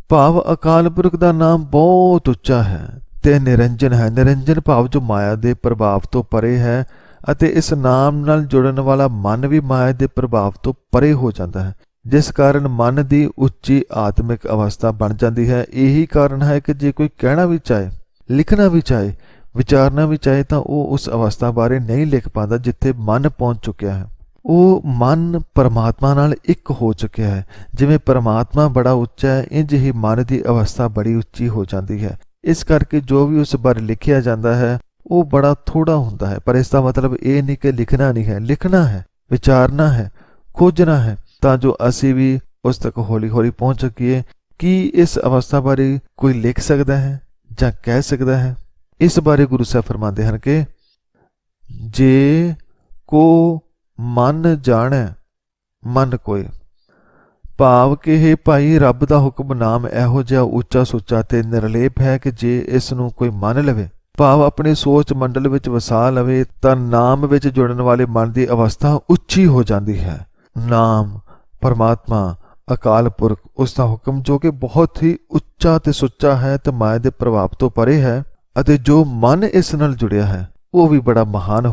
ਭਾਵ ਅਕਾਲ ਪੁਰਖ ਦਾ ਨਾਮ ਬਹੁਤ ਉੱਚਾ ਹੈ ਤੇ ਨਿਰੰਜਨ ਹੈ। ਨਿਰੰਜਨ ਭਾਵ ਜੋ ਮਾਇਆ ਦੇ ਪ੍ਰਭਾਵ ਤੋਂ ਪਰੇ ਹੈ ਅਤੇ ਇਸ ਨਾਮ ਨਾਲ ਜੁੜਨ ਵਾਲਾ ਮਨ ਵੀ ਮਾਇਆ ਦੇ ਪ੍ਰਭਾਵ ਤੋਂ ਪਰੇ ਹੋ ਜਾਂਦਾ ਹੈ, ਜਿਸ ਕਾਰਨ ਮਨ ਦੀ ਉੱਚੀ ਆਤਮਿਕ ਅਵਸਥਾ ਬਣ ਜਾਂਦੀ ਹੈ। ਇਹੀ ਕਾਰਨ ਹੈ ਕਿ ਜੇ ਕੋਈ ਕਹਿਣਾ ਵੀ ਚਾਹੇ, ਲਿਖਣਾ ਵੀ ਚਾਹੇ, ਵਿਚਾਰਨਾ ਵੀ ਚਾਹੇ ਤਾਂ ਉਹ ਉਸ ਅਵਸਥਾ ਬਾਰੇ ਨਹੀਂ ਲਿਖ ਪਾਉਂਦਾ ਜਿੱਥੇ ਮਨ ਪਹੁੰਚ ਚੁੱਕਿਆ ਹੈ। ਉਹ ਮਨ ਪਰਮਾਤਮਾ ਨਾਲ ਇੱਕ ਹੋ ਚੁੱਕਿਆ ਹੈ। ਜਿਵੇਂ ਪਰਮਾਤਮਾ ਬੜਾ ਉੱਚਾ ਹੈ ਇੰਝ ਹੀ ਮਨ ਦੀ ਅਵਸਥਾ ਬੜੀ ਉੱਚੀ ਹੋ ਜਾਂਦੀ ਹੈ। ਇਸ ਕਰਕੇ ਜੋ ਵੀ ਉਸ ਬਾਰੇ ਲਿਖਿਆ ਜਾਂਦਾ ਹੈ ਉਹ ਬੜਾ ਥੋੜਾ ਹੁੰਦਾ ਹੈ। ਪਰ ਇਸ ਦਾ ਮਤਲਬ ਇਹ ਨਹੀਂ ਕਿ ਲਿਖਣਾ ਨਹੀਂ ਹੈ, ਲਿਖਣਾ ਹੈ, ਵਿਚਾਰਨਾ ਹੈ, ਖੋਜਣਾ ਹੈ ਤਾਂ ਜੋ ਅਸੀਂ ਵੀ ਉਸ ਤੱਕ ਹੌਲੀ ਹੌਲੀ ਪਹੁੰਚ ਸਕੀਏ। ਕੀ ਇਸ ਅਵਸਥਾ ਬਾਰੇ ਕੋਈ ਲਿਖ ਸਕਦਾ ਹੈ ਜਾਂ ਕਹਿ ਸਕਦਾ ਹੈ? ਇਸ ਬਾਰੇ ਗੁਰੂ ਸਾਹਿਬ ਫਰਮਾਉਂਦੇ ਹਨ ਕਿ ਜੇ ਕੋ ਮਨ ਜਾਣੈ ਮਨ ਕੋਇ। ਭਾਵ ਕਿ ਇਹ ਭਾਈ ਰੱਬ ਦਾ ਹੁਕਮਨਾਮ ਇਹੋ ਜਿਹਾ ਉੱਚਾ ਸੁੱਚਾ ਤੇ ਨਿਰਲੇਪ ਹੈ ਕਿ ਜੇ ਇਸ ਨੂੰ ਕੋਈ ਮੰਨ ਲਵੇ, ਭਾਵ ਆਪਣੀ ਸੋਚ ਮੰਡਲ ਵਿੱਚ ਵਸਾ ਲਵੇ ਤਾਂ ਨਾਮ ਵਿੱਚ ਜੁੜਨ ਵਾਲੇ ਮਨ ਦੀ ਅਵਸਥਾ ਉੱਚੀ ਹੋ ਜਾਂਦੀ ਹੈ। ਨਾਮ, ਪਰਮਾਤਮਾ, ਅਕਾਲ ਪੁਰਖ, ਉਸ ਦਾ ਹੁਕਮ ਜੋ ਕਿ ਬਹੁਤ ਹੀ ਉੱਚਾ ਤੇ ਸੁੱਚਾ ਹੈ ਤੇ ਮਾਇਆ ਦੇ ਪ੍ਰਭਾਵ ਤੋਂ ਪਰੇ ਹੈ, ਅਤੇ ਜੋ ਮਨ ਇਸ ਨਾਲ ਜੁੜਿਆ ਹੈ ਉਹ ਵੀ ਬੜਾ ਮਹਾਨ